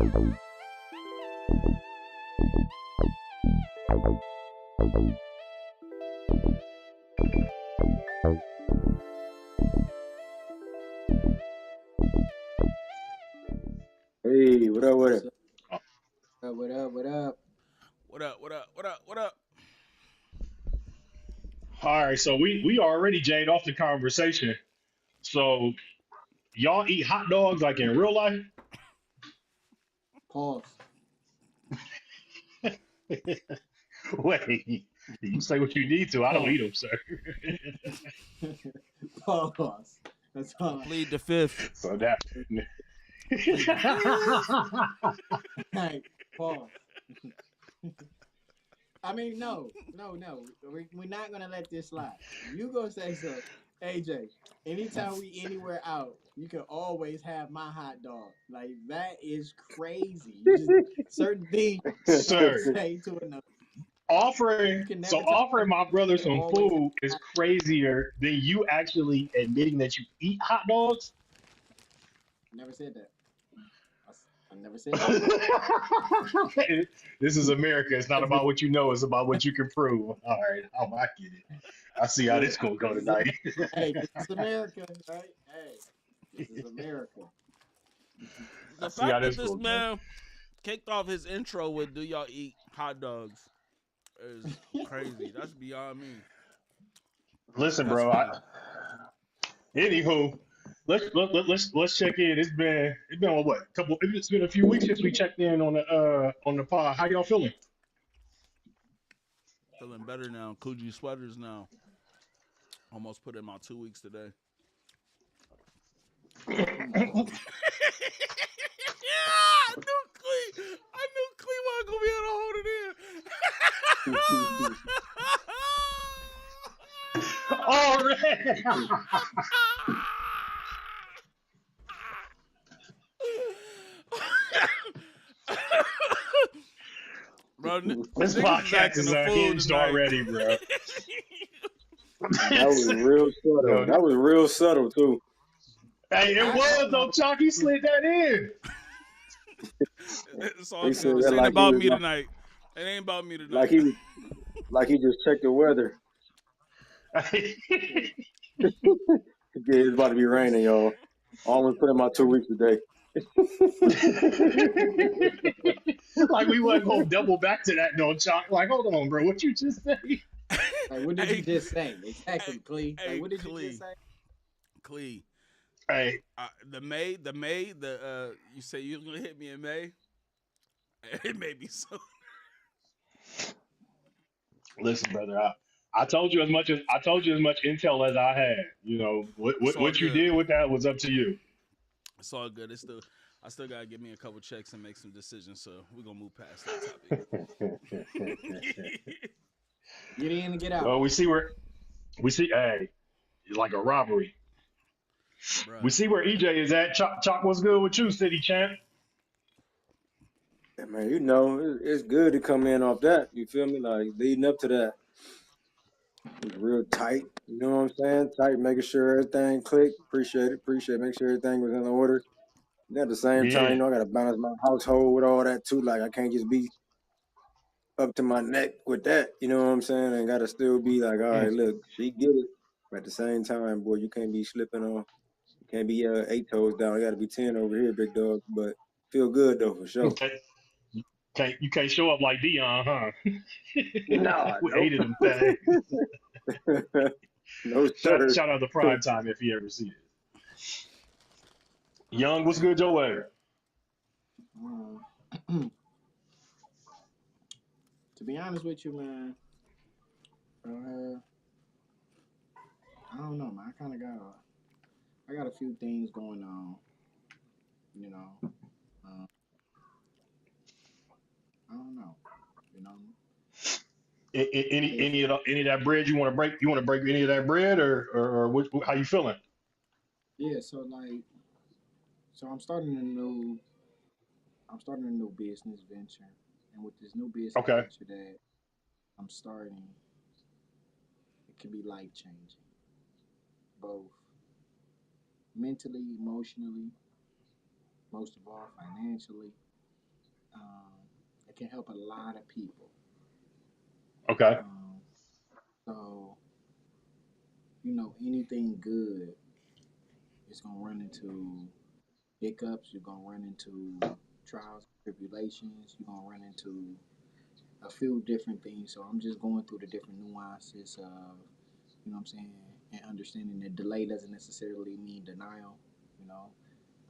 Hey, what up with What's it? up? What up? What up? What up? What up? What up? What up? All right, so we already jade off the conversation. So y'all eat hot dogs like in real life? Pause. Wait, you say what you need to. I don't Pause. eat them, sir. Pause. That's I all. plead the fifth. So that. Hey, pause. I mean, no, no, no. We're not gonna let this slide. You gonna say so, AJ? Anytime we anywhere out, you can always have my hot dog. Like that is crazy. You just certain things you don't Sir, say to another. You offering can so never tell offering somebody my you brother can some always have food is my hot crazier than you actually admitting that you eat hot dogs. dog. Never said that. I never said that. This is America. It's not about what you know. It's about what you can prove. All right, I get it. I see how Look, this gonna go this is tonight. hey, this is America, right? Hey, this is America. I The see how fact that this this gonna go. man kicked off his intro with "Do y'all eat hot dogs?" is crazy. That's beyond me. Listen, That's bro. funny. Anywho, let's check in. It's been what couple. It's been a few weeks since we checked in on the pod. How y'all feeling? Feeling better now. Coogee sweaters now. Almost put in my 2 weeks today. Mm. Yeah, I knew Clee. I knew Clee wasn't gonna be able to hold All right. it in. Bro, This niggas is podcast acting is a fool unhinged tonight. already, bro. That was real subtle. No, That was real subtle too. hey, it I was don't know. though. Chalky slid that in. It's all He said good. This that ain't about me tonight. It ain't about me like tonight. he was like he just checked the weather. Yeah, it's about to be raining, y'all. I almost put in my 2 weeks today. Like we wasn't gonna double back to that, no, Chalk. Like, hold on, bro. What you just say? Like, what did you hey, just say? hey, Exactly, Clee. Like, hey, what did you just Clee, say? Clee. Hey, You say you was gonna hit me in May. It may be so. listen, brother. I told you as much intel as I had. You know It's all what you good. did with that was up to you. It's all good. I still gotta give me a couple checks and make some decisions. So we're gonna move past that topic. Get in and get out. Well, we see. Hey, it's like a robbery. We Bruh. see where EJ is at. Chalk was good with you, City Champ. Yeah, man, it's good to come in off that. You feel me? Like leading up to that, it was real tight. You know what I'm saying? Tight, making sure everything clicked. Appreciate it. Appreciate it. Make sure everything was in order. And at the same time, Yeah. I got to balance my household with all that too. Like I can't just be up to my neck with that. You know what I'm saying? And got to still be like, all Mm. right, look, she get it. But at the same time, boy, you can't be slipping on. You can't be 8 toes down. You got to be 10 over here, big dog. But feel good though for sure. Okay. You can't show up like Dion, huh? Nah, With nope. eight of them things. No sir. Shout out to Prime Time if he ever see it. Young, what's good your way? Mm. To be honest with you, man, uh, I don't know, man. I got a few things going on. You know, uh, I don't know. You know, if Any of that bread you want to break? You want to break any of that bread, or how you feeling? yeah. So like, so I'm starting a new business venture, and with this new business Okay. venture that I'm starting, it can be life changing, both mentally, emotionally, most of all financially. it can help a lot of people. Okay. So anything good is gonna run into hiccups. You're gonna run into trials, tribulations. You're gonna run into a few different things. So I'm just going through the different nuances of, what I'm saying, and understanding that delay doesn't necessarily mean denial. You know,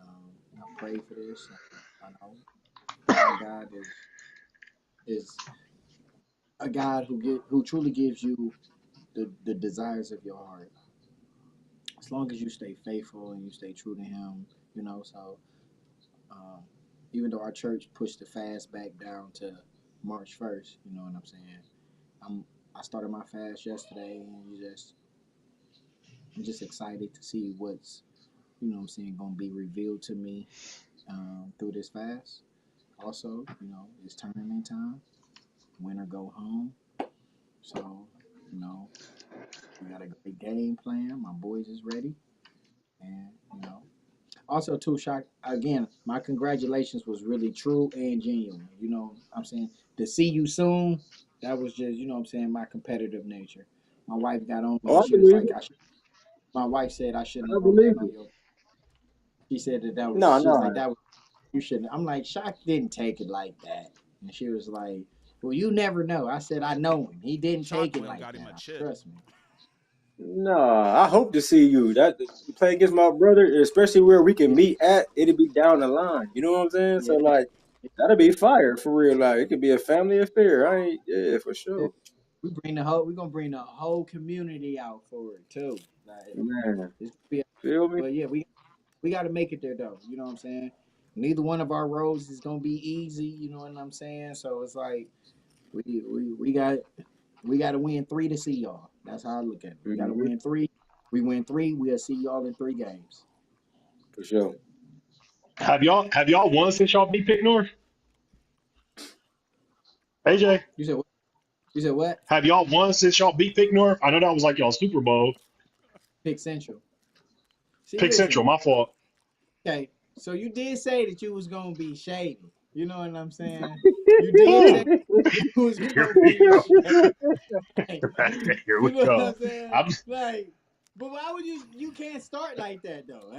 I pray for this. I know my God is a God who truly gives you the desires of your heart. As long as you stay faithful and you stay true to Him, So um, even though our church pushed the fast back down to March 1st, you know what I'm saying? I started my fast yesterday, and I'm just excited to see what's going to be revealed to me through this fast. Also, it's tournament time. Winner go home. So, we got a great game plan. My boys is ready, and also too, Shock. Again, my congratulations was really true and genuine. I'm saying to see you soon. That was just I'm saying my competitive nature. My wife got on me Oh, and I she was believe like, it. my wife said I shouldn't I have wrote believe that on it. your. She said that was. No, She was like no. that was. You shouldn't. I'm like, Shock didn't take it like that, and she was like, "Well, you never know." I said, "I know him. He didn't Shock take it went and like got him a that. chip. Trust me." No, I hope to see you. That you play against my brother, especially where we can Yeah, meet at. It'll be down the line. You know what I'm saying? So yeah, like, that'll be fire for real. Like, it could be a family affair. I ain't, yeah, for yeah. sure, We're gonna bring the whole community out for it too. Like, man. it's gonna be, Feel me? but yeah, we got to make it there though. You know what I'm saying? Neither one of our roads is gonna be easy. You know what I'm saying? So it's like we got to win three to see y'all. That's how I look at it. We got to Hmm. win three. We win three. We'll see y'all in 3 games. For sure. Have y'all won since y'all beat Pick North? AJ, You said what? You said what? have y'all won since y'all beat Pick North? I know that was like y'all Super Bowl. Pick Central. See, Pick Central, listen. my fault. Okay, so you did say that you was gonna be shady. You know what I'm saying? You did say Mm, you was here gonna we be go. shady. Here we You know what I'm go. saying? I'm, Like, but why would you can't start like that though?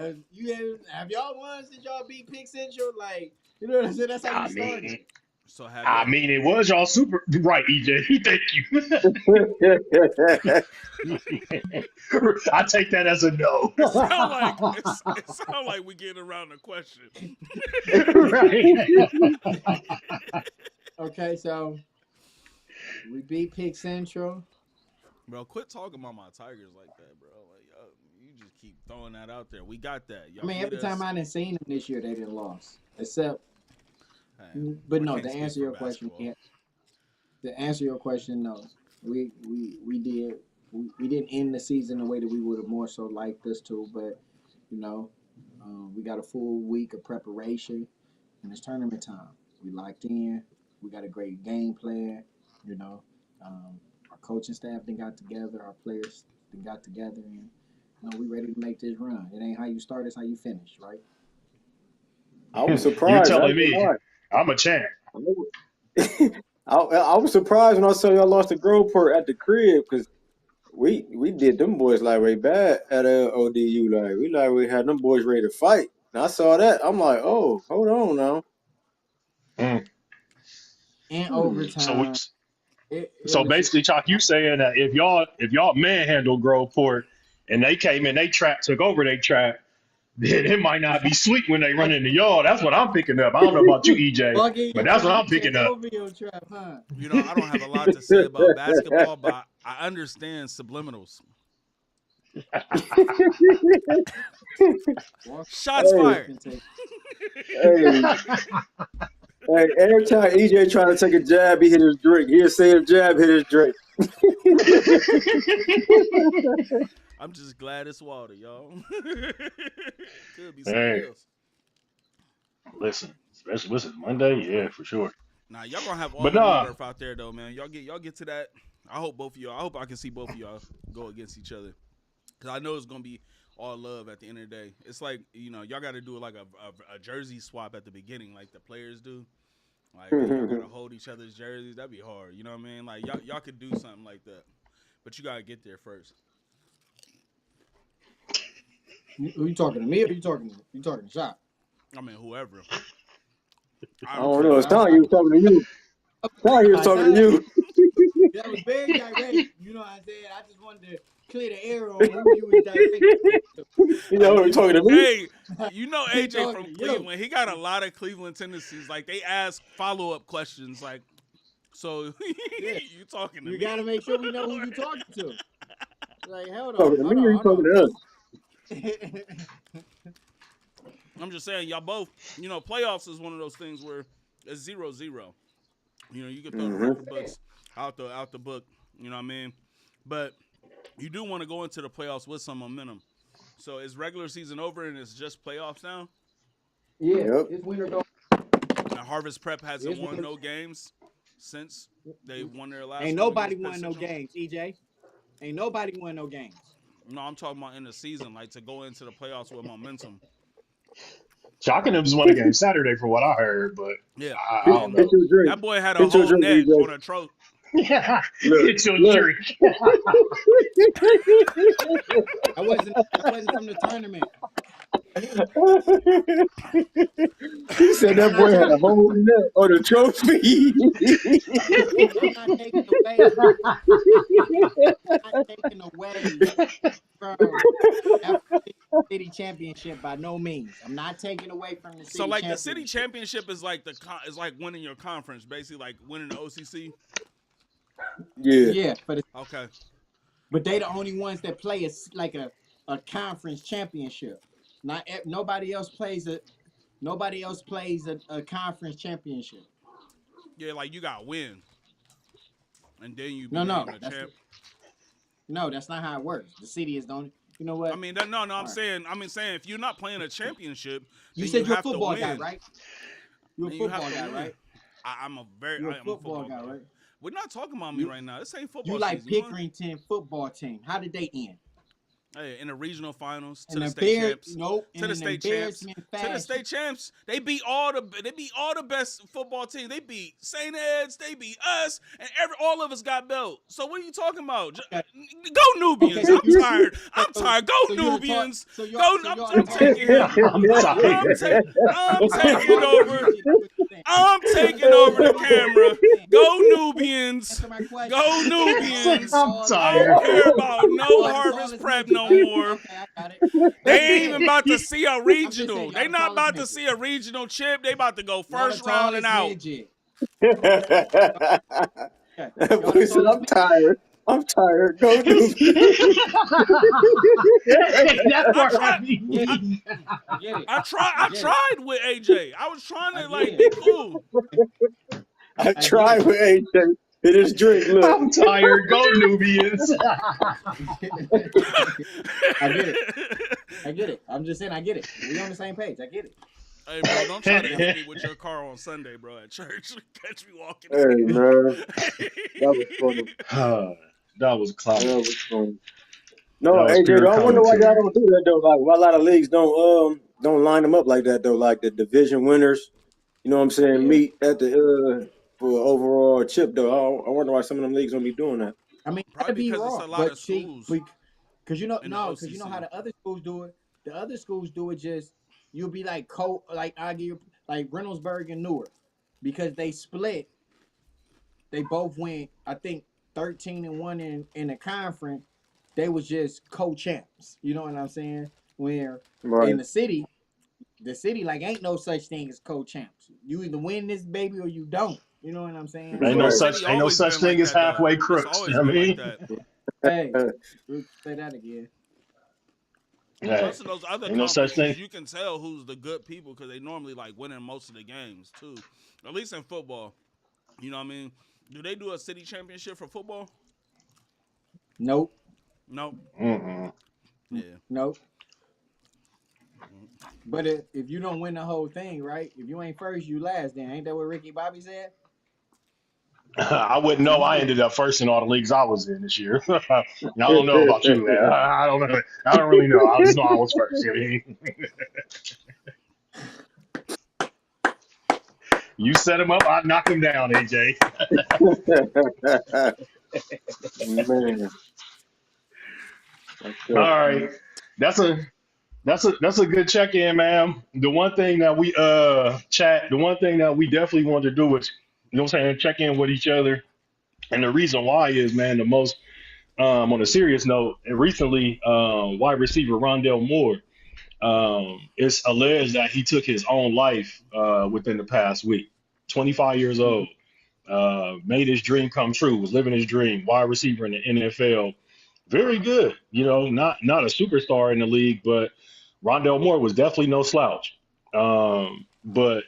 Have y'all won since y'all beat Pick Central? Like, you know what I'm saying? That's how you I started mean, it. So have I y'all? mean, it was y'all super right, EJ. Thank you. I take that as a no. It sound like we getting around the question. Right. Okay, so we beat Pick Central. Bro, quit talking about my Tigers like that, bro. Like, you just keep throwing that out there. We got that. I Y'all mean, beat every time us. I didn't seen them this year, they didn't lost. Except, Hey, but I no, can't speak for basketball. To answer your question, no, we did we didn't end the season the way that we would have more so liked us to, but you know, we got a full week of preparation, and it's tournament time. We locked in. We got a great game plan. You know, our coaching staff then got together. Our players then got together, and we ready to make this run. It ain't how you start; it's how you finish, right? I was You surprised. I telling ain't me gonna I'm a champ? lie. I was surprised when I saw y'all lost to Groveport at the crib because we did them boys like way bad at ODU. Like we had them boys ready to fight. And I saw that. I'm like, oh, hold on now. Mm. In Hmm. So overtime, it so was just. basically, Chalk, you saying that if y'all manhandle Groveport and they came in, they trap took over they trap, then it might not be sweet when they run into y'all. That's what I'm picking up. I don't know about you, EJ, Bucky, but you that's what trying I'm to picking take up. over your trap, huh? I don't have a lot to say about basketball, but I understand subliminals. Walk Shots Hey, fired. can take. hey, hey, every time EJ trying to take a jab, he hit his drink. He'll say a jab, hit his drink. I'm just glad it's water, y'all. Could be something Hey, else. listen, especially this is Monday, yeah, for sure. Nah, y'all gonna have all But the nah, rebirth out there though, man. Y'all get to that. I hope both of y'all. I hope I can see both of y'all go against each other. Cause I know it's gonna be all love at the end of the day. It's like y'all got to do like a jersey swap at the beginning, like the players do. Like y'all gotta hold each other's jerseys. That'd be hard. You know what I mean? Like y'all could do something like that, but you gotta get there first. Who you talking to me or you talking to Shop? I mean, whoever. I don't know. It's time he was talking to you. Time he was talking to you. That was very direct. You know what I'm saying? I just wanted to clear the air on who you was directing. You know who talking to me? Hey, you know He AJ talking from to you. Cleveland. He got a lot of Cleveland tendencies. Like they ask follow-up questions. Like, so Yeah. you talking to You me? gotta make sure we know who you talking to. Like, hold Talking to on, me or you talking to us? I'm just saying, y'all both. You know, playoffs is one of those things where it's 0-0. You know, you can throw the record books out the book. You know what I mean? But you do want to go into the playoffs with some momentum. So is regular season over and it's just playoffs now? Yeah, Yep. it's winter go. Now Harvest Prep hasn't It's won winter. no games since they won their last. Ain't one nobody against won no Penn Central. games, EJ. Ain't nobody won no games. No, I'm talking about in the season, like to go into the playoffs with momentum. Chalk and them just won a game Saturday for what I heard, but Yeah, I don't Hit know. your drink. that boy had a Hit your whole drink, net EJ. on a trophy. Look, It's your look. drink. I wasn't from the tournament. He said that boy had a whole net on the trophy. I'm not taking away. I'm not taking away from that city championship by no means. I'm not taking away from the city So like the championship. city championship is like is like winning your conference, basically like winning the OCC. Yeah. Yeah, Okay. but they the only ones that play a conference championship. Nobody else plays a conference championship. Yeah, like you got win, and then you be No, named the that's champ. that's not how it works. The city is the only. You know what? I mean, no. I'm Right. saying if you're not playing a championship, You then said you you're a have to football win. guy, right? You're a Then you have football to guy, win. right? I'm a Football guy, right? We're not talking about me right now. This ain't football You like season. You wanna- Pickerington football team. How did they end? Hey, in the regional finals to And the the state Bears, champs. nope. To the in an state champs. embarrassment To the fashion. state champs. They beat all the best football teams. They beat St. Ed's. They beat us, and all of us got belts. So what are you talking about? Okay. Go Nubians! Okay, so I'm tired. I'm tired. Go so you're Nubians! so you're, Go! so I'm you're taking him. I'm tired. I'm taking over. I'm taking over the camera. Go Nubians! Answer my question. Go Nubians! I'm I tired. don't care about no Harvest Prep no more. Okay, I got it. They ain't even about to see a regional. saying, They y'all not the about to tallest see a regional chip. They about to go Y'all the first round and out. tallest midget. That Okay. Y'all boy the said, tallest I'm tired. I'm tired. Go do That part tried- had me weak. Get it. I Get it. tried with AJ. I was trying I to get like it. be cool. I get tried it. with AJ. Hit his drink. Look. I'm tired. Go Nubians. I get it. I get it. I'm just saying, I get it. We on the same page. I get it. Hey bro, don't try to hit me with your car on Sunday, bro, at church. Catch me walking. Hey, man. That was funny. That was That clown. was funny. No, That was AJ, pure I wonder why y'all commentary. don't do that though. Like, why a lot of leagues don't line them up like that though. Like the division winners, you know what I'm saying, Yeah. meet at the for overall chip though. I wonder why some of them leagues don't be doing that. I mean, Probably that'd be because it's wrong. a lot But of see, schools because you know, in the because you know how OCC. the other schools do it. The other schools do it just you'll be like argue like Reynoldsburg and Newark because they split. They both went, I think, 13-1 in the conference. They was just co-champs. You know what I'm saying? Where Right. in the city like ain't no such thing as co-champs. You either win this baby or you don't. You know what I'm saying? Ain't no Right. such City ain't no always such been like thing as that, though. halfway It's crooks. always You know what I been mean? like that. Hey, say that again. Yeah. Most of those other Ain't no such conferences, thing. you can tell who's the good people because they normally like winning most of the games too. At least in football, you know what I mean. Do they do a city championship for football? Nope. No. Mm-mm. Yeah. Nope. But if you don't win the whole thing, right? If you ain't first, you last. Then ain't that what Ricky Bobby said? I wouldn't know. I ended up first in all the leagues I was in this year. I don't know about you, man. I don't know. I don't really know. I just know I was first. You know what I mean? You set him up, I knock him down, AJ. Man, that's All tough. right, that's a good check in, man. The one thing that we the one thing that we definitely wanted to do was, you know what I'm saying, check in with each other. And the reason why is, man, the most on a serious note, and recently, wide receiver Rondell Moore, it's alleged that he took his own life within the past week. 25 years old, made his dream come true, was living his dream, wide receiver in the NFL. Very good, you know, not a superstar in the league, but Rondell Moore was definitely no slouch. But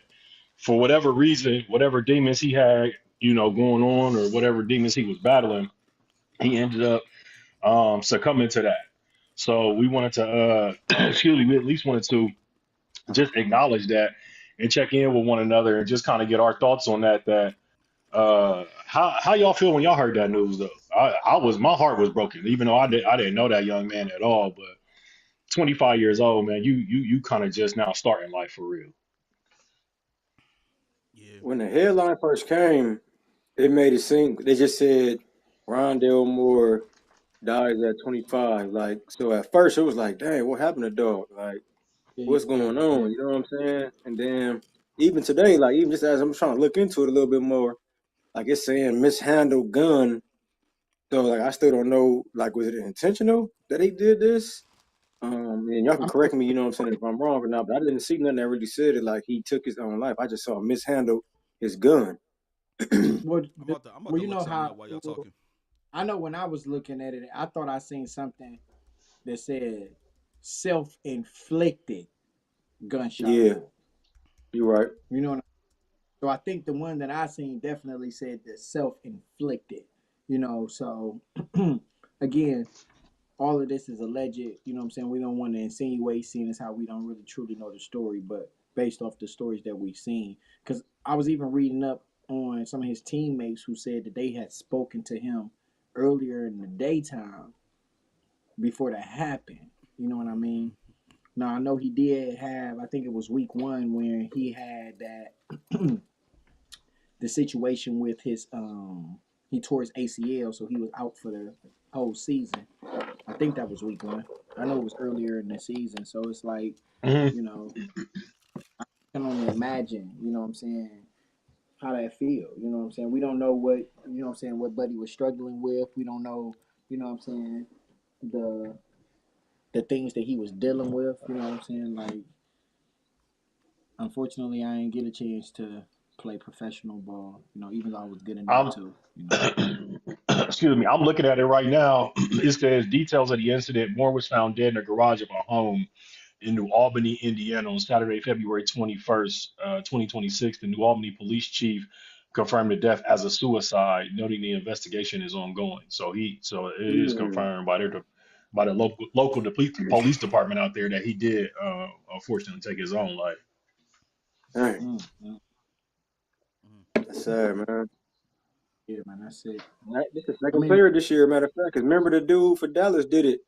for whatever reason, whatever demons he had, you know, going on, or whatever demons he was battling, he ended up succumbing to that. So we wanted to, excuse me, we at least wanted to just acknowledge that and check in with one another and just kind of get our thoughts on that. How y'all feel when y'all heard that news though? My heart was broken, even though I didn't know that young man at all. But 25 years old, man, you kind of just now starting life for real. Yeah. When the headline first came, it made it seem they just said Rondell Moore dies at 25. Like, so at first it was like, dang, what happened to dog? Like, what's going on? You know what I'm saying? And then even today, like even just as I'm trying to look into it a little bit more, like it's saying mishandled gun. So like I still don't know, like was it intentional that he did this? And y'all can correct me, you know what I'm saying, if I'm wrong or not, but I didn't see nothing that really said it like he took his own life. I just saw mishandle his gun. Well, I'm about to well, you look know something how up while y'all talking. I know when I was looking at it, I thought I seen something that said self-inflicted gunshot Yeah, wound. you're right. You know what So I think the one that I seen definitely said the self-inflicted. You know, so again, all of this is alleged. You know what I'm saying? We don't want to insinuate, seeing as how we don't really truly know the story, but based off the stories that we've seen. Because I was even reading up on some of his teammates who said that they had spoken to him earlier in the daytime before that happened. You know what I mean? Now I know he did have, I think it was week 1 where he had that the situation with his he tore his ACL, so he was out for the whole season. I think that was week 1. I know it was earlier in the season, so it's like, Hmm. you know, I can only imagine, you know what I'm saying, how that feel. You know what I'm saying? We don't know what, you know what I'm saying, what Buddy was struggling with. We don't know, you know what I'm saying, the things that he was dealing with, you know what I'm saying? Like, unfortunately, I didn't get a chance to play professional ball, you know, even though I was good enough I'm to, you know. excuse me, I'm looking at it right now. It says details of the incident. Moore was found dead in the garage of a home in New Albany, Indiana on Saturday, February 21st, 2026. The New Albany police chief confirmed the death as a suicide, noting the investigation is ongoing. So it is Mm. confirmed by the local police department out there that he did unfortunately take his own life. Dang, Mm, mm. Mm. that's sad, man. Yeah, man, that's it. This is the I second mean, player this year, matter of fact. Because remember the dude for Dallas did it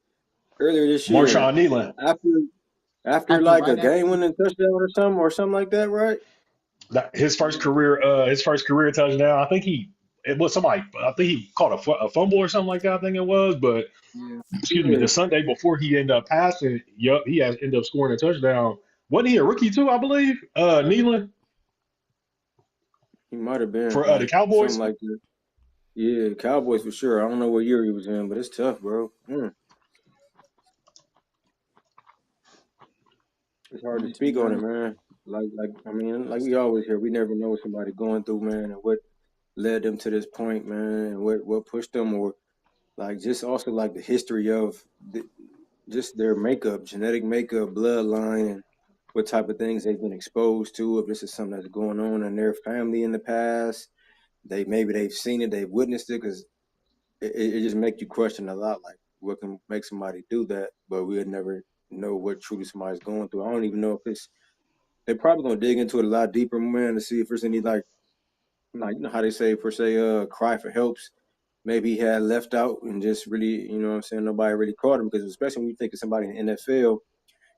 earlier this year Marshawn Nealon, after like a right after, game-winning touchdown or something like that, right? yeah, his first career touchdown. I think it was somebody. I think he caught a fumble or something like that. I think it was, but yeah, excuse me, Yeah, the Sunday before he ended up passing, yup, he has ended up scoring a touchdown. Wasn't he a rookie too? I believe. Nealon he might have been for the like something Cowboys. like that. Yeah, Cowboys for sure. I don't know what year he was in, but it's tough, bro. It's hard to man. To speak be on it, honest, man. Like I mean, like That's we tough. always hear, we never know what somebody going through, man, and what led them to this point, man, and what pushed them, or like just also like the history of just their makeup, genetic makeup, bloodline, and what type of things they've been exposed to. If this is something that's going on in their family in the past, they've seen it, they've witnessed it, because it just make you question a lot, like what can make somebody do that, but we'll never know what truly somebody's going through. I don't even know if it's they're probably gonna dig into it a lot deeper, man, to see if there's any like you know how they say per se, cry for helps. Maybe he had left out and just really, you know what I'm saying, nobody really caught him, because especially when you think of somebody in the NFL,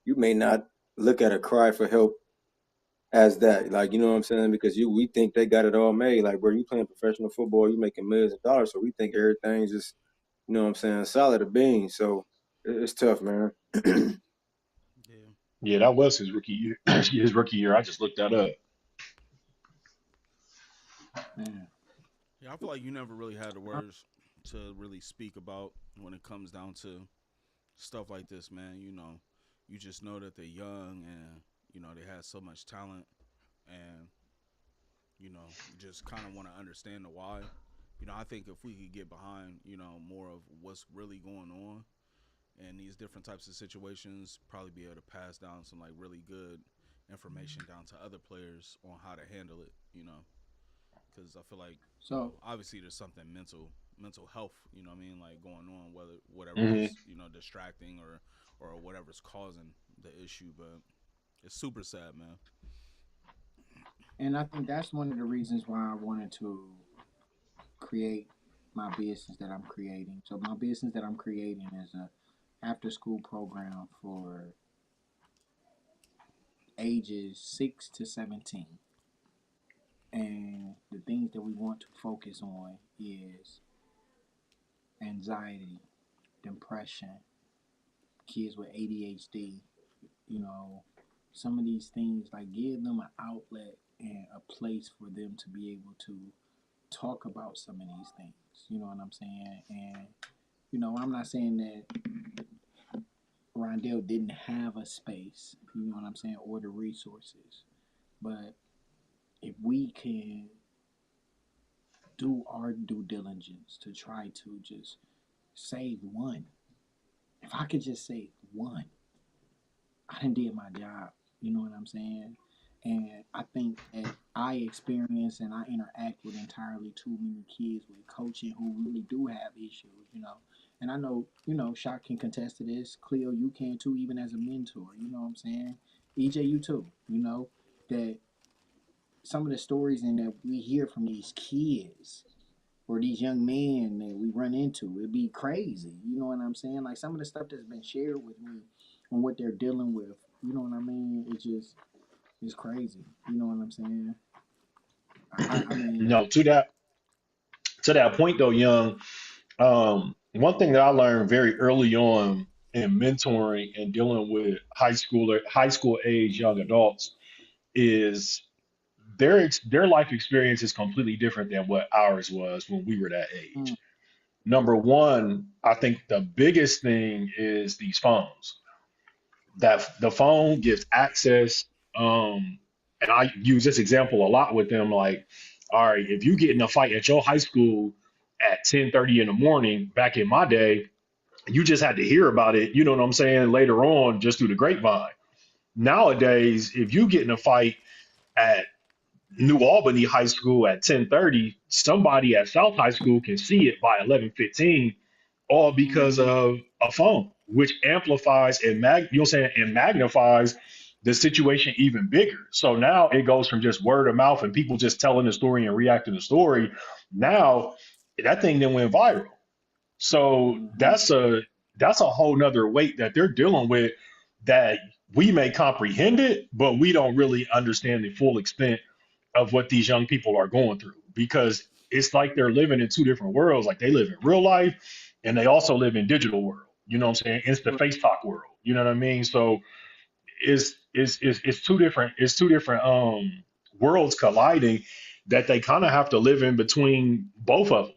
you may not look at a cry for help as that. Like, you know what I'm saying? Because we think they got it all made. Like, bro, you playing professional football, you making millions of dollars, so we think everything's just, you know what I'm saying, solid a bean. So it's tough, man. Yeah. Yeah, that was his rookie year. His rookie year. I just looked that up. Man. Yeah, I feel like you never really had the words to really speak about when it comes down to stuff like this, man. You just know that they're young and, they have so much talent and, you just kind of want to understand the why. I think if we could get behind, more of what's really going on in these different types of situations, probably be able to pass down some like really good information down to other players on how to handle it, because I feel like So obviously there's something mental health, what I mean, like going on, whatever Hmm is distracting or whatever's causing the issue, but it's super sad, man. and I think that's one of the reasons why I wanted to create my business that I'm creating. So my business that I'm creating is a after school program for ages 6 to 17. And the things that we want to focus on is anxiety, depression, kids with ADHD, you know, some of these things, like give them an outlet and a place for them to be able to talk about some of these things. You know what I'm saying? And, I'm not saying that Rondell didn't have a space, you know what I'm saying, or the resources. But if we can do our due diligence to try to just save one, if I could just save one, I done did my job. You know what I'm saying? And I think that I experience and I interact with entirely too many kids with coaching who really do have issues. And I know, Shock can contest to this. Cleo, you can too, even as a mentor. You know what I'm saying? EJ, you too. That some of the stories and that we hear from these kids or these young men that we run into, it'd be crazy. You know what I'm saying? Like some of the stuff that's been shared with me and what they're dealing with. You know what I mean? It's crazy. You know what I'm saying? I mean, No, to that point though, Young. One thing that I learned very early on in mentoring and dealing with high school age young adults is their life experience is completely different than what ours was when we were that mm, age. Number one, I think the biggest thing is these phones. That the phone gives access, and I use this example a lot with them. Like, all right, if you get in a fight at your high school at 10:30 in the morning, back in my day, you just had to hear about it, you know what I'm saying, later on just through the grapevine. Nowadays, if you get in a fight at New Albany High School at 10:30, somebody at South High School can see it by 11:15, all because mm-hmm, of a phone, which amplifies and you know what I'm saying, and magnifies the situation even bigger. So now it goes from just word of mouth and people just telling the story and reacting to the story. Now that thing then went viral. So mm-hmm, that's a whole nother weight that they're dealing with, that we may comprehend it, but we don't really understand the full extent of what these young people are going through, because it's like they're living in two different worlds. Like they live in real life and they also live in digital world. You know what I'm saying? It's the face talk world. You know what I mean? So it's two different worlds colliding, that they kind of have to live in between both of them.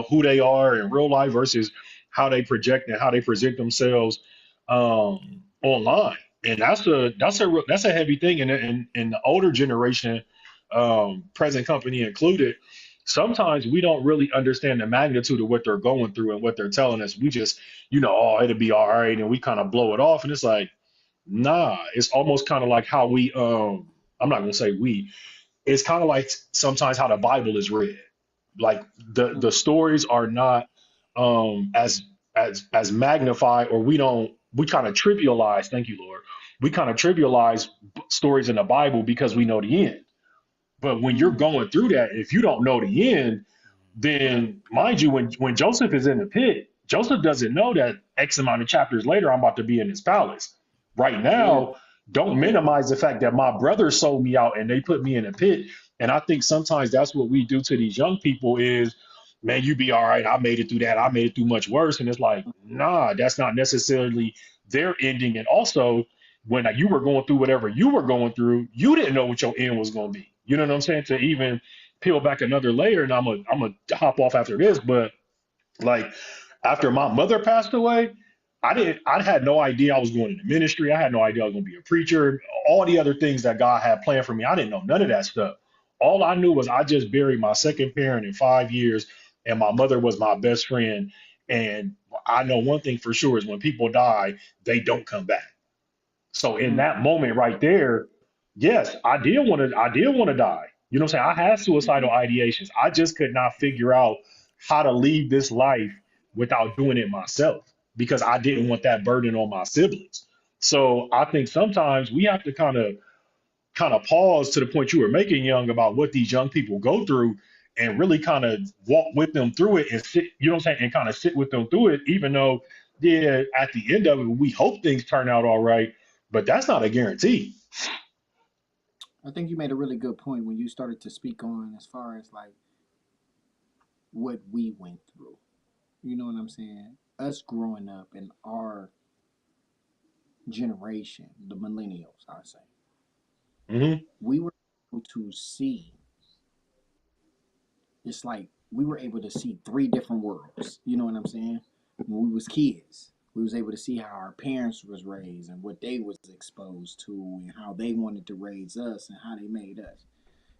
Who they are in real life versus how they project and how they present themselves online. And that's a heavy thing. And in the older generation, present company included, sometimes we don't really understand the magnitude of what they're going through and what they're telling us. We just, oh, it'll be all right, and we kind of blow it off. And it's like, nah, it's almost kind of like how I'm not gonna say it's kind of like sometimes how the Bible is read. Like the stories are not as magnified, or we kind of trivialize, thank you, Lord. We kind of trivialize stories in the Bible because we know the end. But when you're mm, going through that, if you don't know the end, right, then mind you, when Joseph is in the pit, Joseph doesn't know that X amount of chapters later I'm about to be in his palace. Right yeah, now, Don't minimize the fact that my brother sold me out and they put me in a pit. And I think sometimes that's what we do to these young people is, man, you be all right. I made it through that. I made it through much worse. And it's like, nah, that's not necessarily their ending. And also, when you were going through whatever you were going through, you didn't know what your end was going to be. You know what I'm saying? To even peel back another layer, and I'm gonna hop off after this, but like after my mother passed away, I had no idea I was going into ministry. I had no idea I was going to be a preacher. All the other things that God had planned for me, I didn't know none of that stuff. All I knew was I just buried my second parent in 5 years, and my mother was my best friend. And I know one thing for sure is when people die, they don't come back. So in Mm, that moment right there, yes, I did want to die. You know what I'm saying? I had suicidal ideations. I just could not figure out how to leave this life without doing it myself because I didn't want that burden on my siblings. So I think sometimes we have to kind of pause to the point you were making, Young, about what these young people go through and really kind of walk with them through it and sit, you know what I'm saying, and kind of sit with them through it, even though, yeah, at the end of it, we hope things turn out all right, but that's not a guarantee. I think you made a really good point when you started to speak on as far as like what we went through. You know what I'm saying? Us growing up in our generation, the millennials, I say, Hmm. we were able to see. It's like we were able to see three different worlds. You know what I'm saying? When we was kids, we was able to see how our parents was raised and what they was exposed to and how they wanted to raise us and how they made us.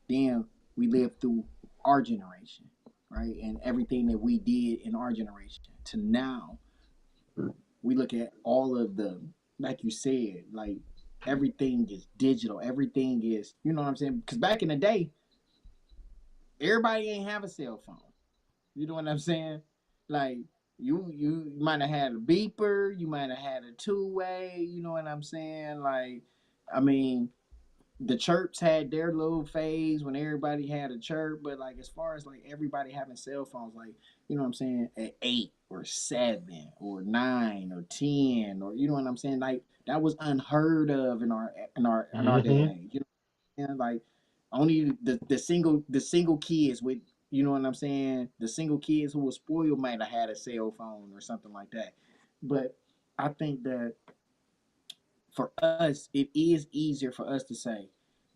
Then we lived through our generation, right? And everything that we did in our generation to now, we look at all of the, like you said, like everything is digital. Everything is, you know what I'm saying? Because back in the day, everybody ain't have a cell phone. You know what I'm saying? Like you might have had a beeper, you might have had a two-way, you know what I'm saying? Like, I mean, the chirps had their little phase when everybody had a chirp, but like as far as like everybody having cell phones, like, you know what I'm saying, at 8 or 7 or 9 or 10, or you know what I'm saying, like that was unheard of in our day and Hmm. age. You know what I'm saying? Like only the single kids with, you know what I'm saying, the single kids who were spoiled might have had a cell phone or something like that. But I think that for us, it is easier for us to say,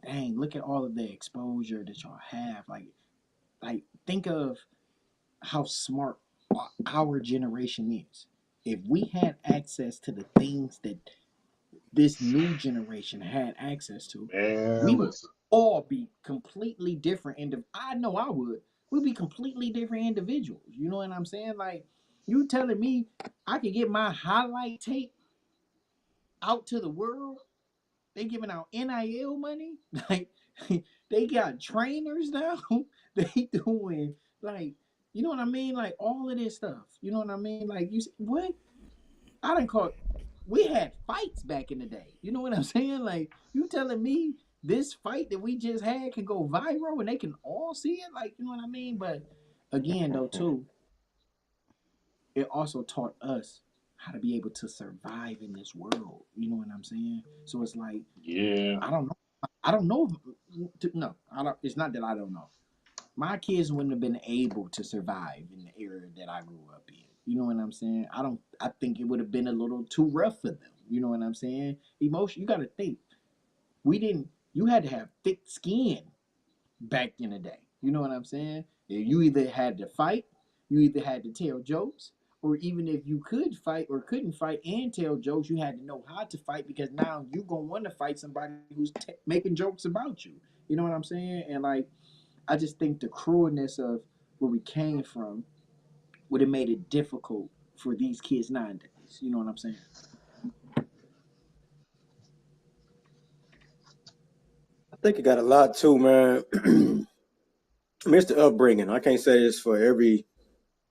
dang, look at all of the exposure that y'all have. Like think of how smart our generation is. If we had access to the things that this new generation had access to, we Man, would listen. all be completely different. I know I would. We'd be completely different individuals. You know what I'm saying? Like, you telling me I could get my highlight tape out to the world. They giving out NIL money. Like they got trainers now. They doing like, you know what I mean? Like all of this stuff. You know what I mean? Like what? I didn't call. We had fights back in the day. You know what I'm saying? Like you telling me this fight that we just had can go viral and they can all see it? Like, you know what I mean? But again, though, too, it also taught us how to be able to survive in this world. You know what I'm saying? So it's like Yeah. I don't know. I don't know. No, I don't. It's not that I don't know. My kids wouldn't have been able to survive in the era that I grew up in. You know what I'm saying? I don't. I think it would have been a little too rough for them. You know what I'm saying? Emotion. You got to think. We didn't. You had to have thick skin back in the day. You know what I'm saying? You either had to fight, you either had to tell jokes, or even if you could fight or couldn't fight and tell jokes, you had to know how to fight because now you're gonna want to fight somebody who's making jokes about you. You know what I'm saying? And like, I just think the cruelness of where we came from would have made it difficult for these kids nowadays. You know what I'm saying? I think it got a lot too, man. I mean, it's the upbringing. I can't say this for every,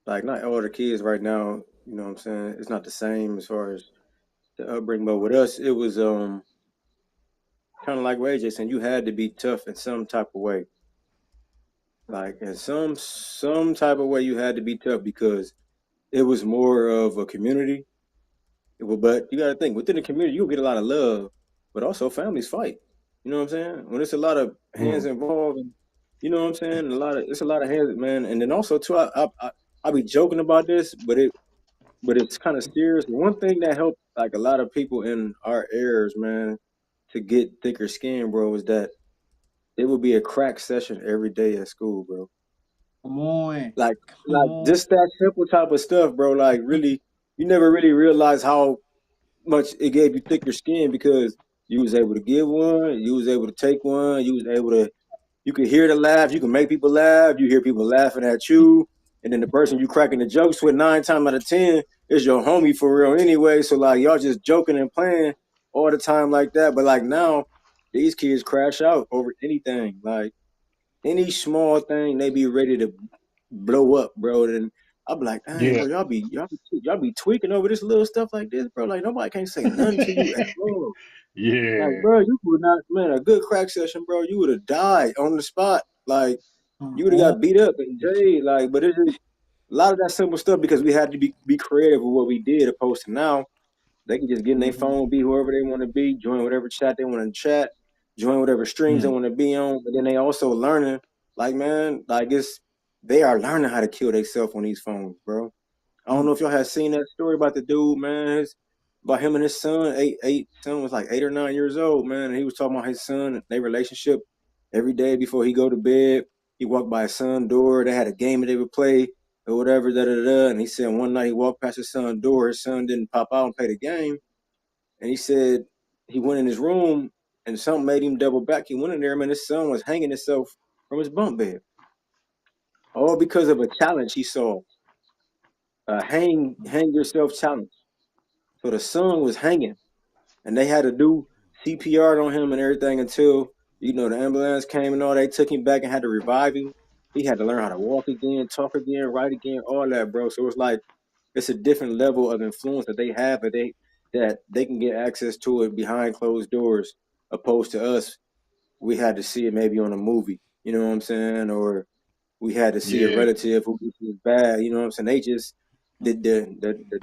like, not all the kids right now. You know what I'm saying? It's not the same as far as the upbringing, but with us, it was kind of like what AJ saying. You had to be tough in some type of way. Like in some type of way, you had to be tough because it was more of a community. But you got to think within the community, you'll get a lot of love, but also families fight. You know what I'm saying? When it's a lot of hands Mm. involved, and you know what I'm saying? It's a lot of hands, man. And then also too, I be joking about this, but it's kind of serious. One thing that helped like a lot of people in our eras, man, to get thicker skin, bro, is that it would be a crack session every day at school, bro. Come on. Like Come like on. just that simple type of stuff, bro. Like really, you never really realize how much it gave you thicker skin because you was able to give one, you was able to take one, you was able to you could hear the laugh, you can make people laugh, you hear people laughing at you, and then the person you cracking the jokes with 9 times out of 10 is your homie for real anyway. So like y'all just joking and playing all the time like that. But like now, these kids crash out over anything. Like any small thing, they be ready to blow up, bro. And I'll be like, dang, Yeah. bro, y'all be tweaking over this little stuff like this, bro. Like nobody can't say nothing to you at all. Like, Yeah. bro, you would not, man, a good crack session, bro. You would have died on the spot. Like, Come you would have on. got beat up and jailed. Like, but it's just a lot of that simple stuff because we had to be creative with what we did, opposed to now they can just get in their Mhm. phone, be whoever they want to be, join whatever chat they want to chat, join whatever streams they Mm. want to be on. But then they also learning, like, man, like they are learning how to kill themselves on these phones, bro. I don't know if y'all had seen that story about the dude, man. It's about him and his son. Son was like 8 or 9 years old, man. And he was talking about his son and their relationship every day before he go to bed. He walked by his son's door. They had a game that they would play or whatever, da da da. And he said one night he walked past his son's door. His son didn't pop out and play the game. And he said he went in his room and something made him double back. He went in there, man. His son was hanging himself from his bunk bed, all because of a challenge he saw. Hang yourself challenge. So the son was hanging, and they had to do CPR on him and everything until the ambulance came and all. They took him back and had to revive him. He had to learn how to walk again, talk again, write again, all that, bro. So it's like it's a different level of influence that they have, but they can get access to it behind closed doors, opposed to us. We had to see it maybe on a movie. You know what I'm saying? Or we had to see a Yeah. relative who was bad. You know what I'm saying? They just the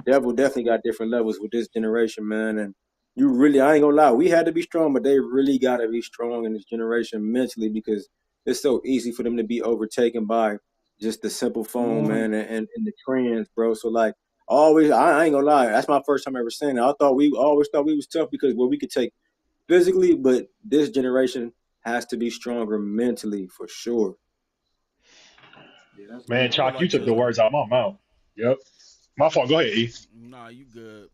devil definitely got different levels with this generation, man. And I ain't gonna lie, we had to be strong, but they really got to be strong in this generation mentally because it's so easy for them to be overtaken by just the simple Come phone, on. man, and the trends, bro. So like, I ain't gonna lie, that's my first time ever saying it. We always thought we was tough because we could take physically, but this generation has to be stronger mentally for sure. Yeah, that's Man, real. I would Chalk, you like took the to. words out of my mouth. Yep. My fault. Go ahead, E. Nah, you good.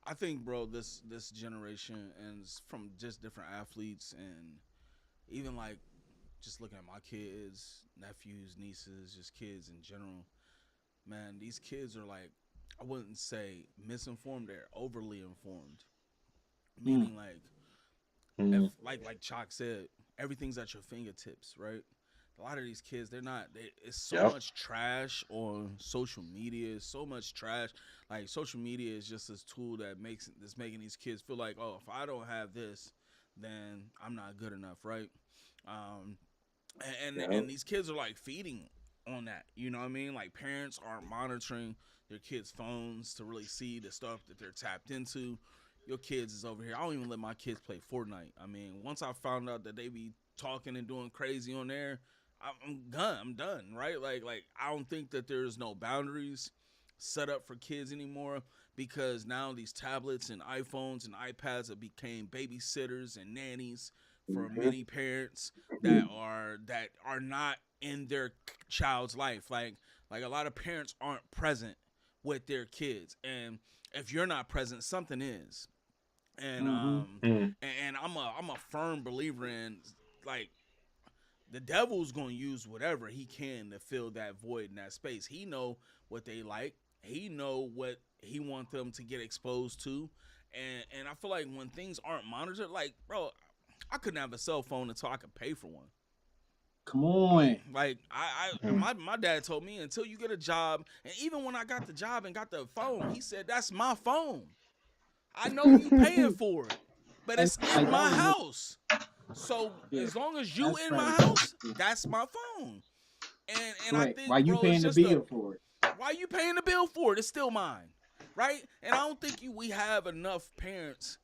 I think, bro, this generation and from just different athletes and even like just looking at my kids, nephews, nieces, just kids in general. Man, these kids are like, I wouldn't say misinformed; they're overly informed. Mm. Meaning, like, if Mm. like Chalk said, everything's at your fingertips, right? A lot of these kids, they're not. It's so Yep. much trash on social media. So much trash. Like social media is just this tool that's making these kids feel like, oh, if I don't have this, then I'm not good enough, right? Um, and Yeah. these kids are like feeding on that. You know what I mean? Like parents aren't monitoring their kids' phones to really see the stuff that they're tapped into. Your kids is over here. I don't even let my kids play Fortnite. I mean, once I found out that they be talking and doing crazy on there, I'm done. I'm done. Right? Like I don't think that there's no boundaries set up for kids anymore because now these tablets and iPhones and iPads have became babysitters and nannies for Mhm. many parents that are not in their child's life. Like a lot of parents aren't present with their kids, and if you're not present, something is. And Mm-hmm. Mm. I'm a firm believer in like the devil's gonna use whatever he can to fill that void in that space. He know what they like. He know what he want them to get exposed to. And I feel like when things aren't monitored, like bro, I couldn't have a cell phone until I could pay for one. Come on. Like I Mm. my dad told me until you get a job, and even when I got the job and got the phone, he said that's my phone. I know you paying for it, but Like, it's like in that my was me. house. So Yeah, as long as you that's in my crazy. house, that's my phone. And I Right. Why think, you bro, it's paying the just bill for it? why you paying the bill for it? It's still mine, right? And I don't think we have enough parents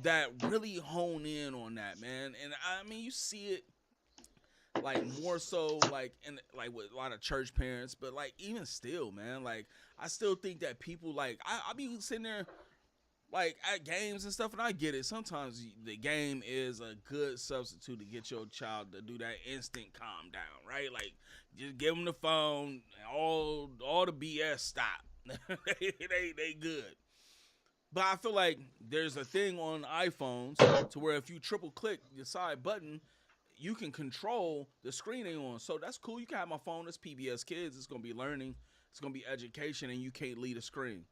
that really hone in on that, man. And I mean, you see it like more so like in like with a lot of church parents, but like even still, man, like I still think that people like I be sitting there like at games and stuff, and I get it. Sometimes the game is a good substitute to get your child to do that instant calm down, right? Like just give them the phone, all the BS stop. They good. But I feel like there's a thing on iPhones to where if you triple click the side button, you can control the screen they on. So that's cool. You can have my phone. It's PBS Kids. It's gonna be learning. It's gonna be education, and you can't leave a screen,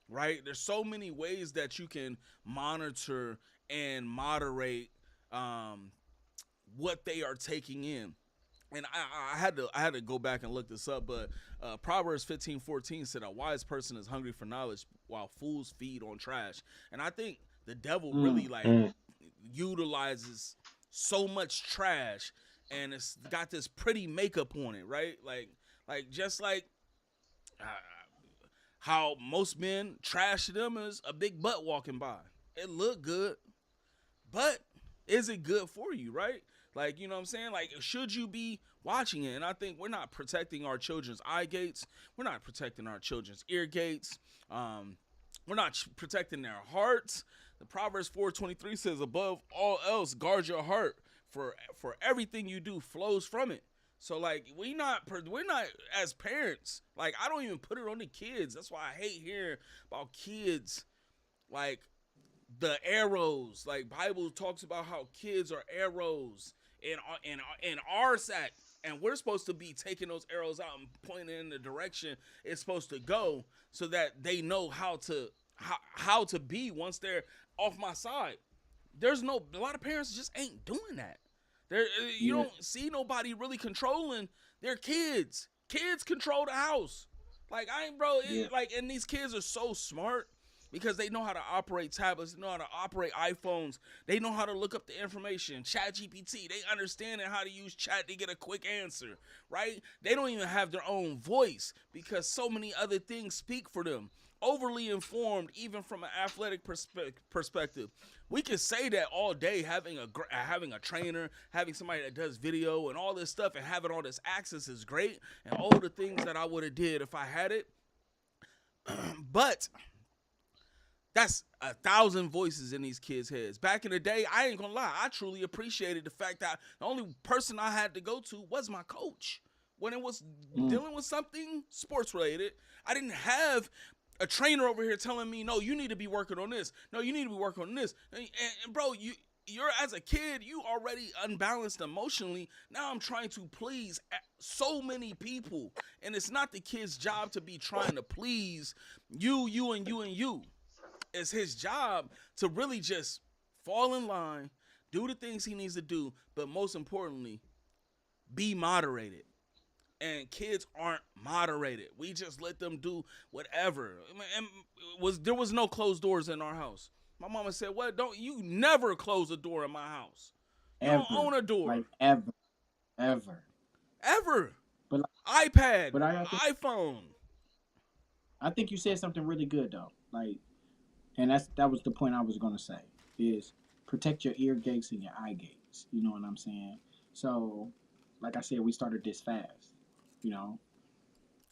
right? There's so many ways that you can monitor and moderate what they are taking in. And I had to go back and look this up, but Proverbs 15:14 said a wise person is hungry for knowledge while fools feed on trash. And I think the devil really like utilizes so much trash, and it's got this pretty makeup on it, right? Like just like uh, how most men trash them is a big butt walking by. It look good, but is it good for you, right? Like, you know what I'm saying? Like, should you be watching it? And I think we're not protecting our children's eye gates. We're not protecting our children's ear gates. We're not protecting their hearts. The Proverbs 4:23 says, above all else, guard your heart, for everything you do flows from it. So like we're not as parents. Like I don't even put it on the kids. That's why I hate hearing about kids like the arrows. Like Bible talks about how kids are arrows in our sack, and we're supposed to be taking those arrows out and pointing in the direction it's supposed to go, so that they know how to be once they're off my side. A lot of parents just ain't doing that. You don't see nobody really controlling their kids. Kids control the house. Like and these kids are so smart because they know how to operate tablets, they know how to operate iPhones, they know how to look up the information, Chat GPT, they understand how to use chat to get a quick answer, right? They don't even have their own voice because so many other things speak for them. Overly informed, even from an athletic perspective. We can say that all day, having a trainer, having somebody that does video and all this stuff, and having all this access is great, and all the things that I would have did if I had it. But that's 1,000 voices in these kids' heads. Back in the day, I ain't gonna lie, I truly appreciated the fact that the only person I had to go to was my coach. When it was dealing with something sports related, I didn't have a trainer over here telling me, no, you need to be working on this. No, you need to be working on this. And bro, you're as a kid, you already unbalanced emotionally. Now I'm trying to please so many people. And it's not the kid's job to be trying to please you, and you, and you. It's his job to really just fall in line, do the things he needs to do, but most importantly, be moderated. And kids aren't moderated. We just let them do whatever. And there was no closed doors in our house. My mama said, "What? Don't you never close a door in my house? You don't own a door, like ever." But like, iPad, but iPhone." I think you said something really good though. Like, and that was the point I was gonna say is protect your ear gates and your eye gates. You know what I'm saying? So, like I said, we started this fast. You know,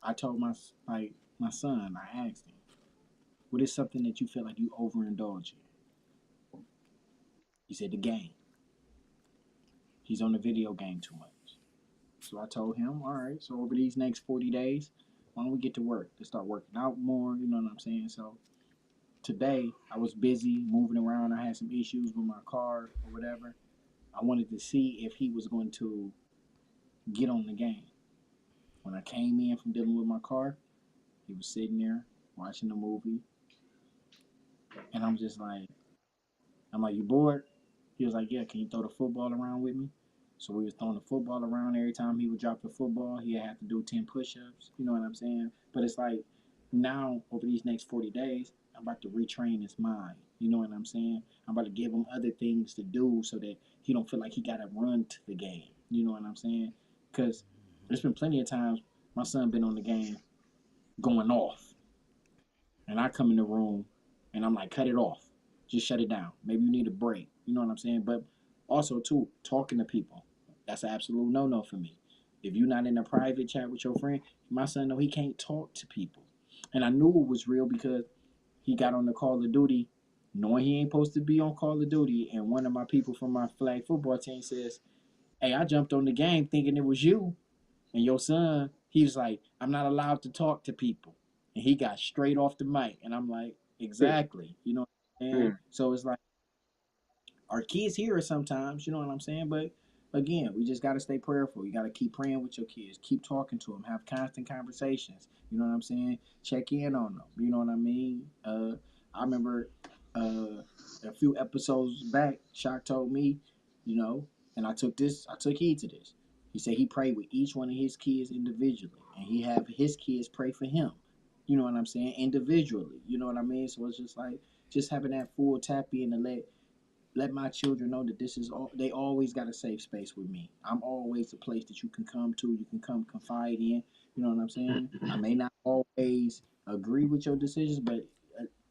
I told my son, I asked him, what is something that you feel like you overindulge in? He said the game. He's on the video game too much. So I told him, all right, so over these next 40 days, why don't we get to work? Let's start working out more, you know what I'm saying? So today, I was busy moving around. I had some issues with my car or whatever. I wanted to see if he was going to get on the game. When I came in from dealing with my car, he was sitting there watching the movie. And I'm like, you bored? He was like, yeah, can you throw the football around with me? So we was throwing the football around. Every time he would drop the football, he'd have to do 10 push-ups. You know what I'm saying? But it's like now, over these next 40 days, I'm about to retrain his mind. You know what I'm saying? I'm about to give him other things to do so that he don't feel like he got to run to the game. You know what I'm saying? Because there's been plenty of times my son been on the game going off. And I come in the room and I'm like, cut it off. just shut it down. Maybe you need a break. You know what I'm saying? But also too, talking to people. That's an absolute no for me. If you're not in a private chat with your friend, my son know he can't talk to people. And I knew it was real because he got on the Call of Duty knowing he ain't supposed to be on Call of Duty. And one of my people from my flag football team says, "Hey, I jumped on the game thinking it was you and your son." He was like, "I'm not allowed to talk to people." And he got straight off the mic. And I'm like, exactly. You know what I'm saying? Mm. So it's like, our kids hear it sometimes, you know what I'm saying? But again, we just got to stay prayerful. You got to keep praying with your kids, keep talking to them, have constant conversations. You know what I'm saying? Check in on them. You know what I mean? I remember a few episodes back, Shock told me, you know, and I took heed to this. He said he prayed with each one of his kids individually, and he have his kids pray for him. You know what I'm saying? Individually. You know what I mean? So it's just like just having that full tap in to let my children know that this is all they always got a safe space with me. I'm always a place that you can come to, you can come confide in. You know what I'm saying? I may not always agree with your decisions, but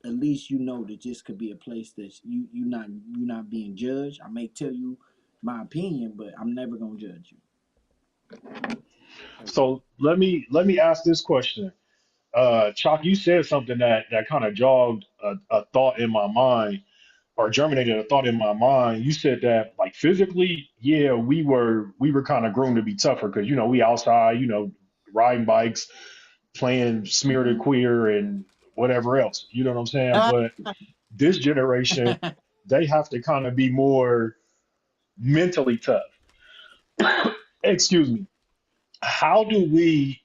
at least you know that this could be a place that you're not being judged. I may tell you my opinion, but I'm never gonna judge you. So let me ask this question. Chalk, you said something that kind of jogged a thought in my mind or germinated a thought in my mind. You said that like physically, yeah, we were kind of groomed to be tougher because we outside, riding bikes, playing smear the Mm-hmm. queer and whatever else. You know what I'm saying? But this generation, they have to kind of be more mentally tough. Excuse me. How do we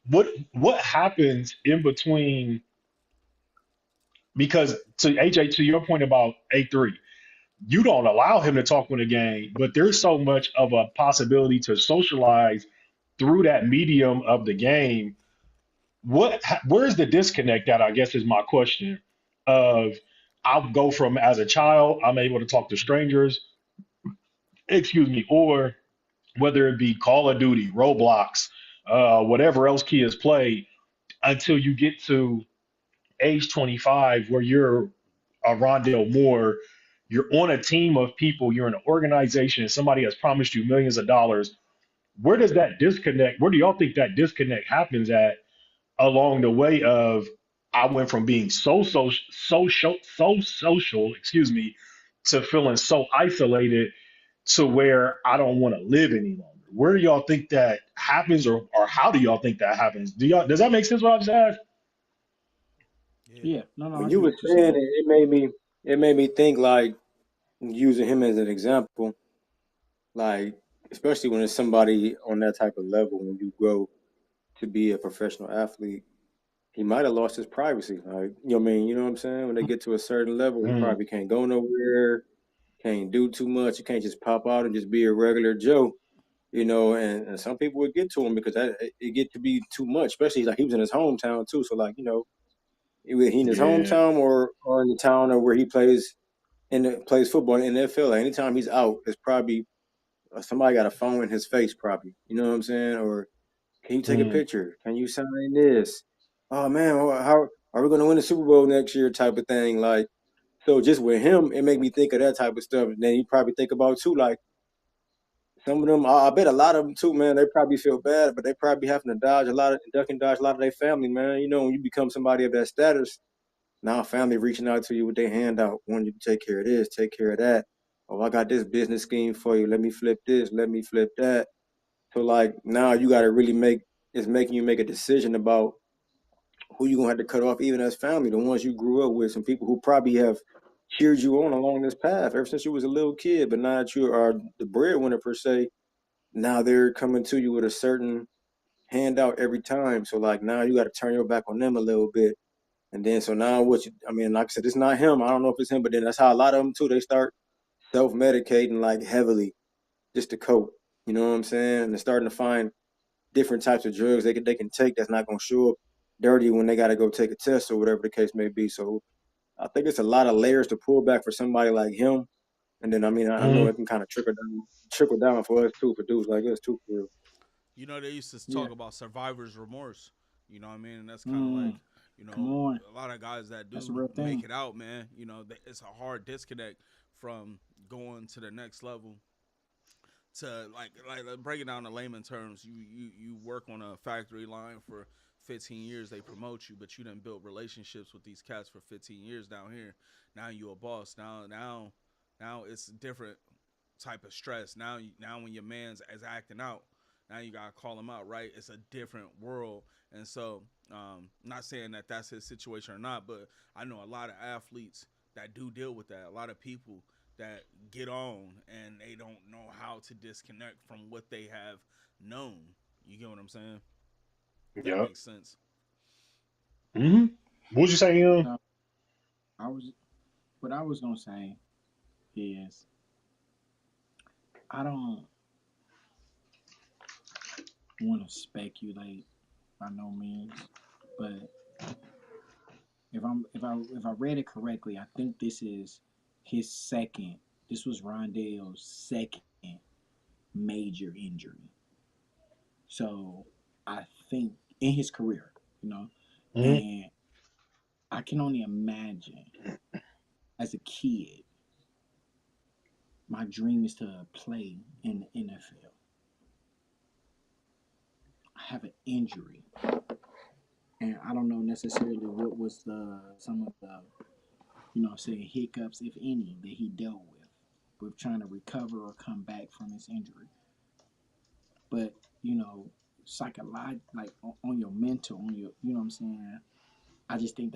what happens in between, because to AJ, to your point about A3, you don't allow him to talk in the game, but there's so much of a possibility to socialize through that medium of the game. Where's the disconnect at, I guess is my question. Of I'll go from as a child, I'm able to talk to strangers, excuse me, or whether it be Call of Duty, Roblox, whatever else kids play, until you get to age 25 where you're a Rondell Moore, you're on a team of people, you're in an organization, somebody has promised you millions of dollars. Where does that disconnect? Where do y'all think that disconnect happens at along the way of I went from being so social, excuse me, to feeling so isolated to where I don't want to live any longer. Where do y'all think that happens, or how do y'all think that happens? Does that make sense what I just asked? Yeah. Yeah, no, When I you get were what you're saying saying. it, it made me think like using him as an example, like especially when it's somebody on that type of level when you grow to be a professional athlete, he might have lost his privacy. Like, you know what I mean? You know what I'm saying? When they get to a certain level, he Mm, probably can't go nowhere, can't do too much. You can't just pop out and just be a regular Joe, and some people would get to him because it get to be too much, especially like he was in his hometown too. So like, either he in his yeah. hometown or in the town or where he plays football in the NFL. Like anytime he's out, it's probably somebody got a phone in his face, probably. You know what I'm saying? Or can you take a Mm, picture? Can you sign this? Oh man, how are we going to win the Super Bowl next year? Type of thing. Like, so just with him, it made me think of that type of stuff. And then you probably think about too, like some of them. I bet a lot of them too, man. They probably feel bad, but they probably having to duck and dodge a lot of their family, man. When you become somebody of that status, now family reaching out to you with their hand out, wanting you to take care of this, take care of that. Oh, I got this business scheme for you. Let me flip this. Let me flip that. So like now you got to really it's making you make a decision about who you gonna have to cut off, even as family, the ones you grew up with, some people who probably have cheered you on along this path ever since you was a little kid, but now that you are the breadwinner per se, now they're coming to you with a certain handout every time. So like now you got to turn your back on them a little bit. And then so now I mean, like I said, it's not him. I don't know if it's him, but then that's how a lot of them too. They start self medicating like heavily just to cope. You know what I'm saying? And they're starting to find different types of drugs they can take that's not gonna show up dirty when they got to go take a test or whatever the case may be. So I think it's a lot of layers to pull back for somebody like him. And then I mean I know mm, it can kind of trickle down for us too, for dudes like us too. For real. They used to Yeah. talk about survivor's remorse. You know what I mean? And that's kind of like, Mm. You Come know, on. a lot of guys that That's a do real make thing. it out, man. You know, it's a hard disconnect from going to the next level to like break it down to layman terms. You work on a factory line for 15 years, they promote you, but you done built relationships with these cats for 15 years down here. Now you a boss. Now it's a different type of stress. Now when your man's is acting out, now you gotta call him out, right? It's a different world, and so not saying that that's his situation or not, but I know a lot of athletes that do deal with that. A lot of people that get on and they don't know how to disconnect from what they have known. You get what I'm saying? If that Yep. makes sense. Hmm. What'd you say, No, I was what I was gonna say is I don't want to speculate by no means, but if I read it correctly, I think this is his second. This was Rondale's second major injury. So I think in his career, you know, hmm and I can only imagine as a kid, my dream is to play in the NFL. I have an injury, and I don't know necessarily what was some of the saying hiccups, if any, that he dealt with trying to recover or come back from his injury. But psychological, like on your mental, on your, you know what I'm saying. I just think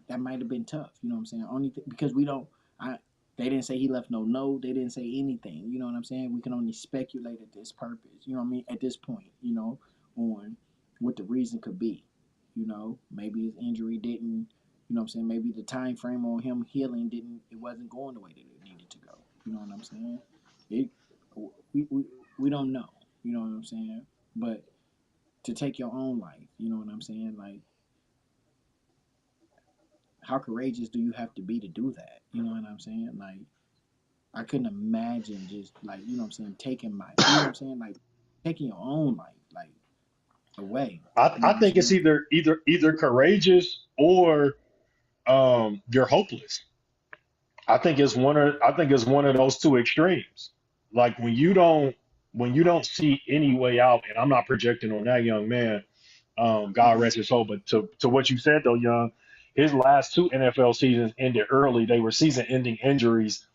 that might have been tough. You know what I'm saying? Only because we don't. I They didn't say he left no note. They didn't say anything. You know what I'm saying? We can only speculate at this purpose. You know what I mean? At this point, on what the reason could be. Maybe his injury didn't. You know what I'm saying? Maybe the time frame on him healing didn't. It wasn't going the way that it needed to go. You know what I'm saying? It. We don't know. You know what I'm saying? But to take your own life, you know what I'm saying? Like, how courageous do you have to be to do that? You know what I'm saying? Like, I couldn't imagine just like, you know what I'm saying, taking my, you know what I'm saying, like taking your own life, like away. You know I what I'm think it's saying? either courageous or you're hopeless. I think it's one of those two extremes. Like when you don't see any way out, and I'm not projecting on that young man, God Mm-hmm. rest his soul. But to what you said though, Young, his last two NFL seasons ended early. They were season-ending injuries,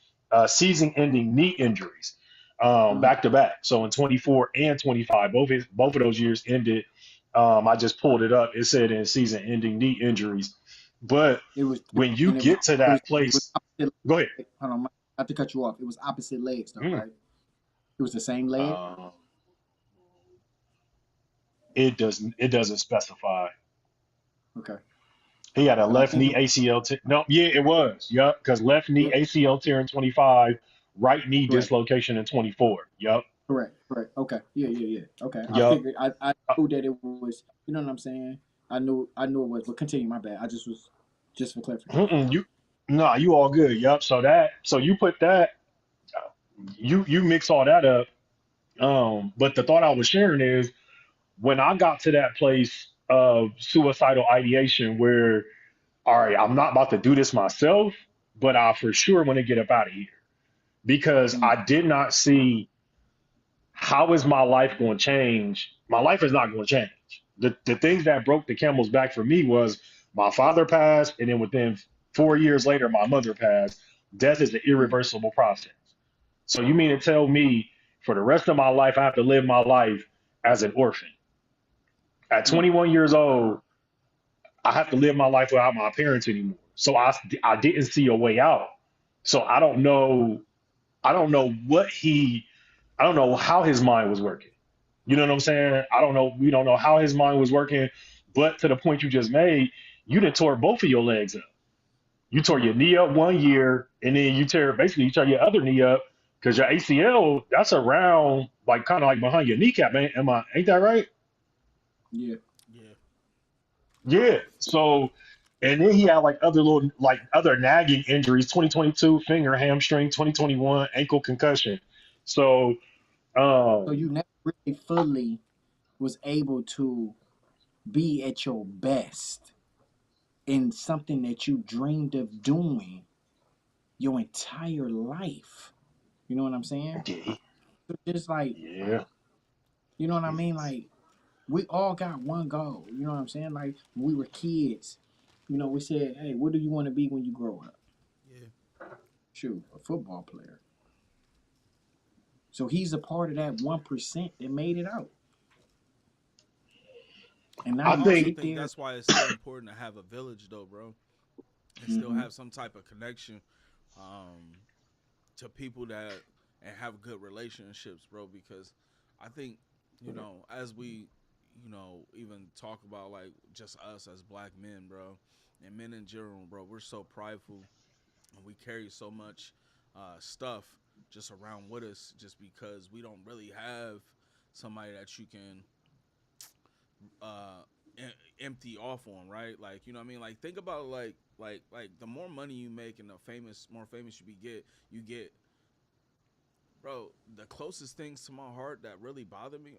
season-ending knee injuries, Mm. back to back. So in 24 and 25, both of those years ended. I just pulled it up. It said in season-ending knee injuries. But It was, when you and it was, get to it was, that it was place, opposite go ahead. leg. Hold on, not to cut you off. It was opposite legs though, Mm. right? It was the same leg. Uh, it doesn't specify. Okay, He had a but I left think knee it ACL. No, yeah, it was. Yup, because left knee was ACL tear in 25, right knee correct. dislocation in 24. Yup, Correct. Okay. Yeah. Okay. I yup. figured. I knew that it was. You know what I'm saying? I knew it was. But continue. My bad. I just was just for clarification. You, no, you all good. Yup. So you put that, you mix all that up. But the thought I was sharing is when I got to that place of suicidal ideation where, all right, I'm not about to do this myself, but I for sure want to get up out of here because Mm. I did not see how is my life going to change? My life is not going to change. The things that broke the camel's back for me was my father passed, and then within 4 years later, my mother passed. Death is an Mm. irreversible process. So you mean to tell me for the rest of my life, I have to live my life as an orphan? At Mm. 21 years old, I have to live my life without my parents anymore. So I didn't see a way out. So I don't know I don't know how his mind was working. You know what I'm saying? I don't know. We don't know how his mind was working, but to the point you just made, you done tore both of your legs up. You tore your knee up 1 year, and then you tear your other knee up because your ACL that's around like kind of like behind your kneecap. Ain't that right? Yeah. Yeah. Yeah. So, and then he had like other nagging injuries. 2022 finger hamstring, 2021 ankle concussion. So, So um, you never really fully was able to be at your best in something that you dreamed of doing your entire life. You know what I'm saying? Yeah, So just like, yeah. you know what I mean? Like, we all got one goal. You know what I'm saying? Like, when we were kids, we said, hey, what do you want to be when you grow up? Yeah. Shoot, a football player. So he's a part of that 1% that made it out. And now I I you also think, sit think there. that's why it's so important to have a village, though, bro, and still Mm-hmm. have some type of connection um, to people that and have good relationships, bro. Because I think as we even talk about like just us as black men, bro, and men in general, bro, we're so prideful and we carry so much stuff just around with us, just because we don't really have somebody that you can uh empty off on, right? Like, you know what I mean? Like, think about like the more money you make and the more famous you get, bro. The closest things to my heart that really bother me,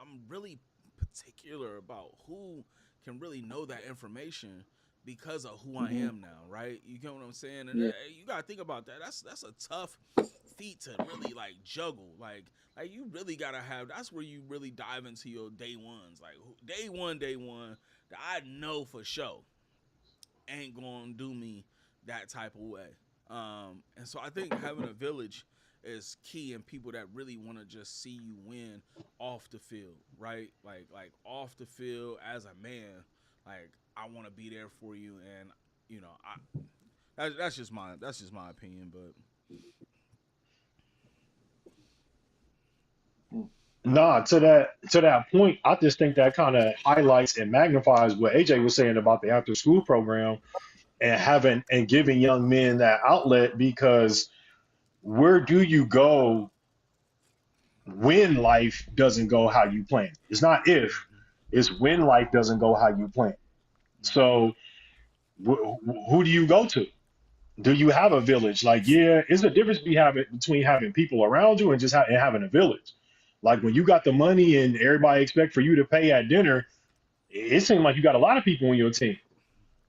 I'm really particular about who can really know that information because of who I Mm-hmm. am now, right? You get what I'm saying? And Yeah. you gotta think about that. That's a tough feat to really like juggle. Like you really gotta have. That's where you really dive into your day ones. Like day one that I know for sure ain't gonna do me that type of way. And so I think having a village is key, and people that really want to just see you win off the field, right? Like off the field as a man, like I want to be there for you, and that's just my opinion, but nah, to that point, I just think that kind of highlights and magnifies what AJ was saying about the after school program and having and giving young men that outlet because where do you go when life doesn't go how you plan? It's not if, it's when life doesn't go how you plan. mm-hmm. So who do you go to? Do you have a village? Like, yeah, it's a difference between having people around you and just and having a village. Like when you got the money and everybody expect for you to pay at dinner, it seems like you got a lot of people on your team.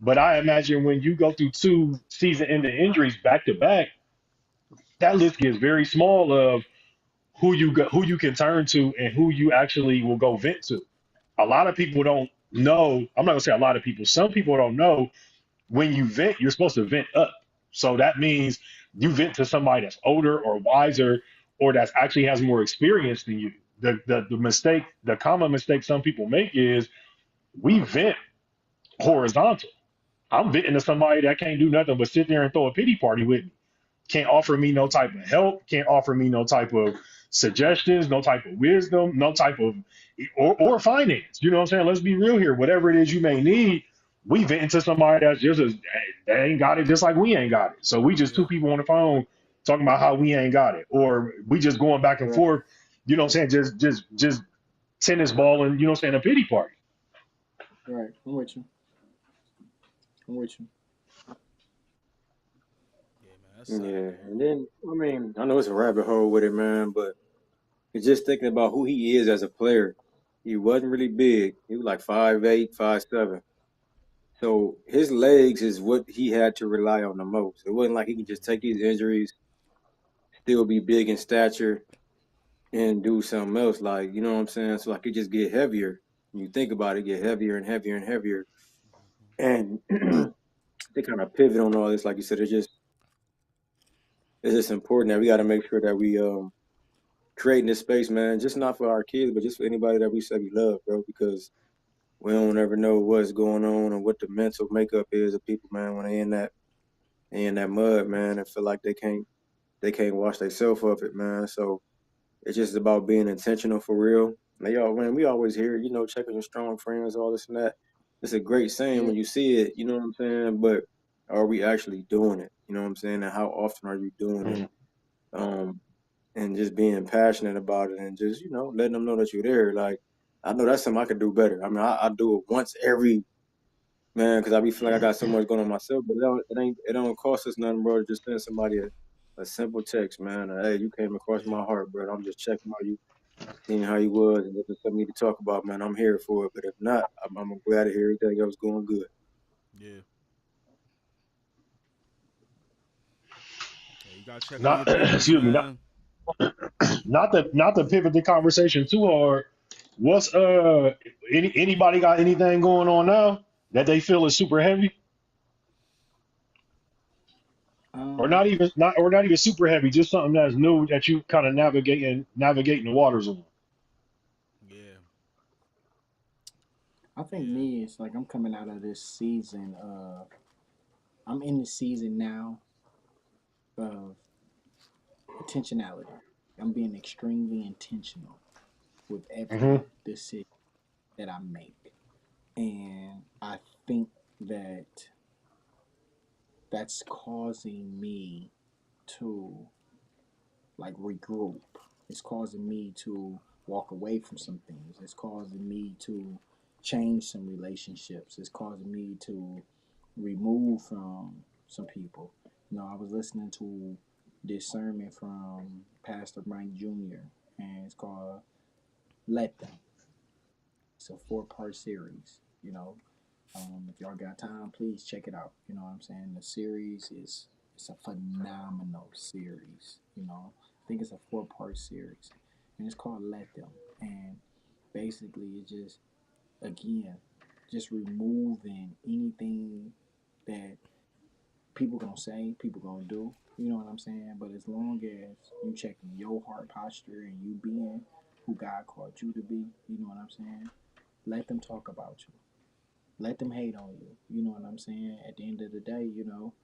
But I imagine when you go through two season-ending injuries back to back, that list gets very small of who you can turn to and who you actually will go vent to. A lot of people don't know. I'm not gonna say a lot of people. Some people don't know when you vent, you're supposed to vent up. So that means you vent to somebody that's older or wiser or that's actually has more experience than you. The common mistake some people make is we vent horizontal. I'm venting to somebody that can't do nothing but sit there and throw a pity party with me. Can't offer me no type of help, can't offer me no type of suggestions, no type of wisdom, no type of or finance. You know what I'm saying? Let's be real here. Whatever it is you may need, we vent into somebody that's just as they ain't got it just like we ain't got it. So we just two Yeah, people on the phone talking about how we ain't got it. Or we just going back and Right. forth, you know what I'm saying? Just tennis ball and you know what I'm saying, a pity party. Right. I'm with you. I'm with you. yeah, man, that's sad, Yeah. man. And then, I mean, I know it's a rabbit hole with it, man, but it's just thinking about who he is as a player. He wasn't really big. He was like 5'8", 5'7". So his legs is what he had to rely on the most. It wasn't like he could just take these injuries, still be big in stature, and do something else. Like, you know what I'm saying? So like it just get heavier. When you think about it, get heavier and heavier and heavier. And they kind of pivot on all this. Like you said, it's just important that we got to make sure that we creating this space, man. Just not for our kids, but just for anybody that we say we love, bro. Because we don't ever know what's going on and what the mental makeup is of people, man, when they in that mud, man, and feel like they can't wash themselves of it, man. So it's just about being intentional for real. Man, we always hear, check on your strong friends, all this and that. It's a great saying Yeah. when you see it, you know what I'm saying? But are we actually doing it? You know what I'm saying? And how often are you doing it? Mm. Um, and just being passionate about it and just, letting them know that you're there. Like, I know that's something I could do better. I mean, I do it once every, man, because I be feeling like I got so much going on myself, but it don't cost us nothing, bro, to just send somebody a simple text, man. Hey, you came across Yeah, my heart, bro. I'm just checking on you, seeing how you was, and if there's something you need to talk about, man, I'm here for it. But if not, I'm glad to hear everything else going good. Yeah. Yeah, you gotta check on Not your peoples, excuse me, man. not to pivot the conversation too hard. What's anybody got anything going on now that they feel is super heavy, or Um, not even super heavy, just something that's new that you kind of navigating the waters on. Yeah. I think Yeah. me, it's like I'm coming out of this season. I'm in the season now of intentionality. I'm being extremely intentional with every Hmm. decision that I make, and I think that that's causing me to like regroup. It's causing me to walk away from some things. It's causing me to change some relationships. It's causing me to remove from some people. You know, I was listening to this sermon from Pastor Mike Jr. and it's called Let Them. It's a 4-part series. You know, if y'all got time, please check it out. You know what I'm saying? The series is it's a phenomenal series. You know, I think it's a 4-part series, and it's called Let Them. And basically, it just again, just removing anything that people gonna say, people gonna do. You know what I'm saying? But as long as you checking your heart posture and you being who God called you to be, you know what I'm saying? Let them talk about you. Let them hate on you. You know what I'm saying? At the end of the day, you know,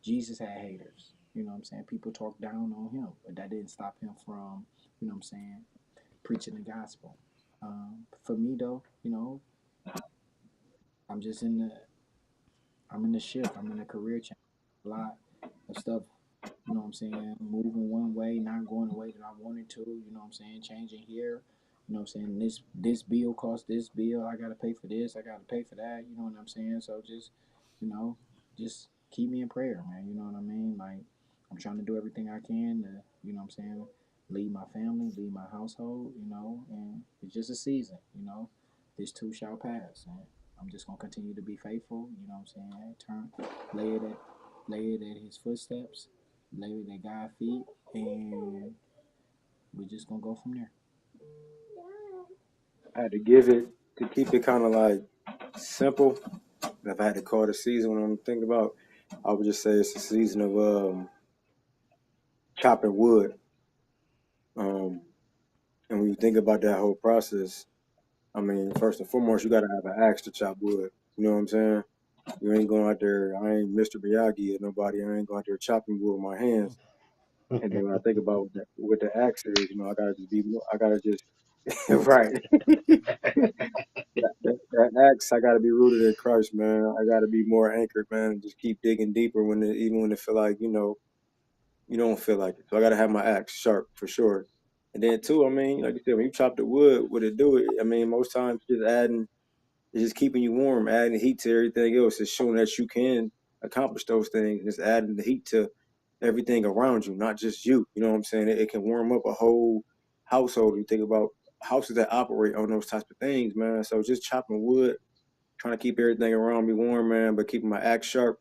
Jesus had haters. You know what I'm saying? People talk down on him, but that didn't stop him from, you know what I'm saying, preaching the gospel. For me though, you know, I'm just in the I'm in the shift. I'm in a career change. A lot of stuff, you know what I'm saying, moving one way, not going the way that I wanted to, you know what I'm saying, changing here, you know what I'm saying, this bill costs this bill, I gotta pay for this, I gotta pay for that, you know what I'm saying? So just, you know, just keep me in prayer, man, you know what I mean? Like I'm trying to do everything I can to, you know what I'm saying, lead my family, lead my household, you know, and it's just a season, you know. This too shall pass. And I'm just gonna continue to be faithful, you know what I'm saying? Lay it at his footsteps, lay it at God's feet, and we're just gonna go from there. I had to give it to keep it kind of like simple. If I had to call it a season, when I'm thinking about, I would just say it's a season of chopping wood. Um, and when you think about that whole process, I mean, first and foremost, you got to have an axe to chop wood. You know what I'm saying? You ain't going out there. I ain't Mr. Miyagi or nobody. I ain't going out there chopping wood with my hands. And then when I think about what the axe is, you know, I gotta just be. I gotta just right. That axe, I gotta be rooted in Christ, man. I gotta be more anchored, man, and just keep digging deeper even when it feel like you don't feel like it. So I gotta have my axe sharp for sure. And then too, I mean, like you said, when you chop the wood, what it do? I mean, most times it's just keeping you warm, adding heat to everything else. It's showing that you can accomplish those things. It's adding the heat to everything around you, not just you. You know what I'm saying? It can warm up a whole household. You think about houses that operate on those types of things, man. So just chopping wood, trying to keep everything around me warm, man, but keeping my axe sharp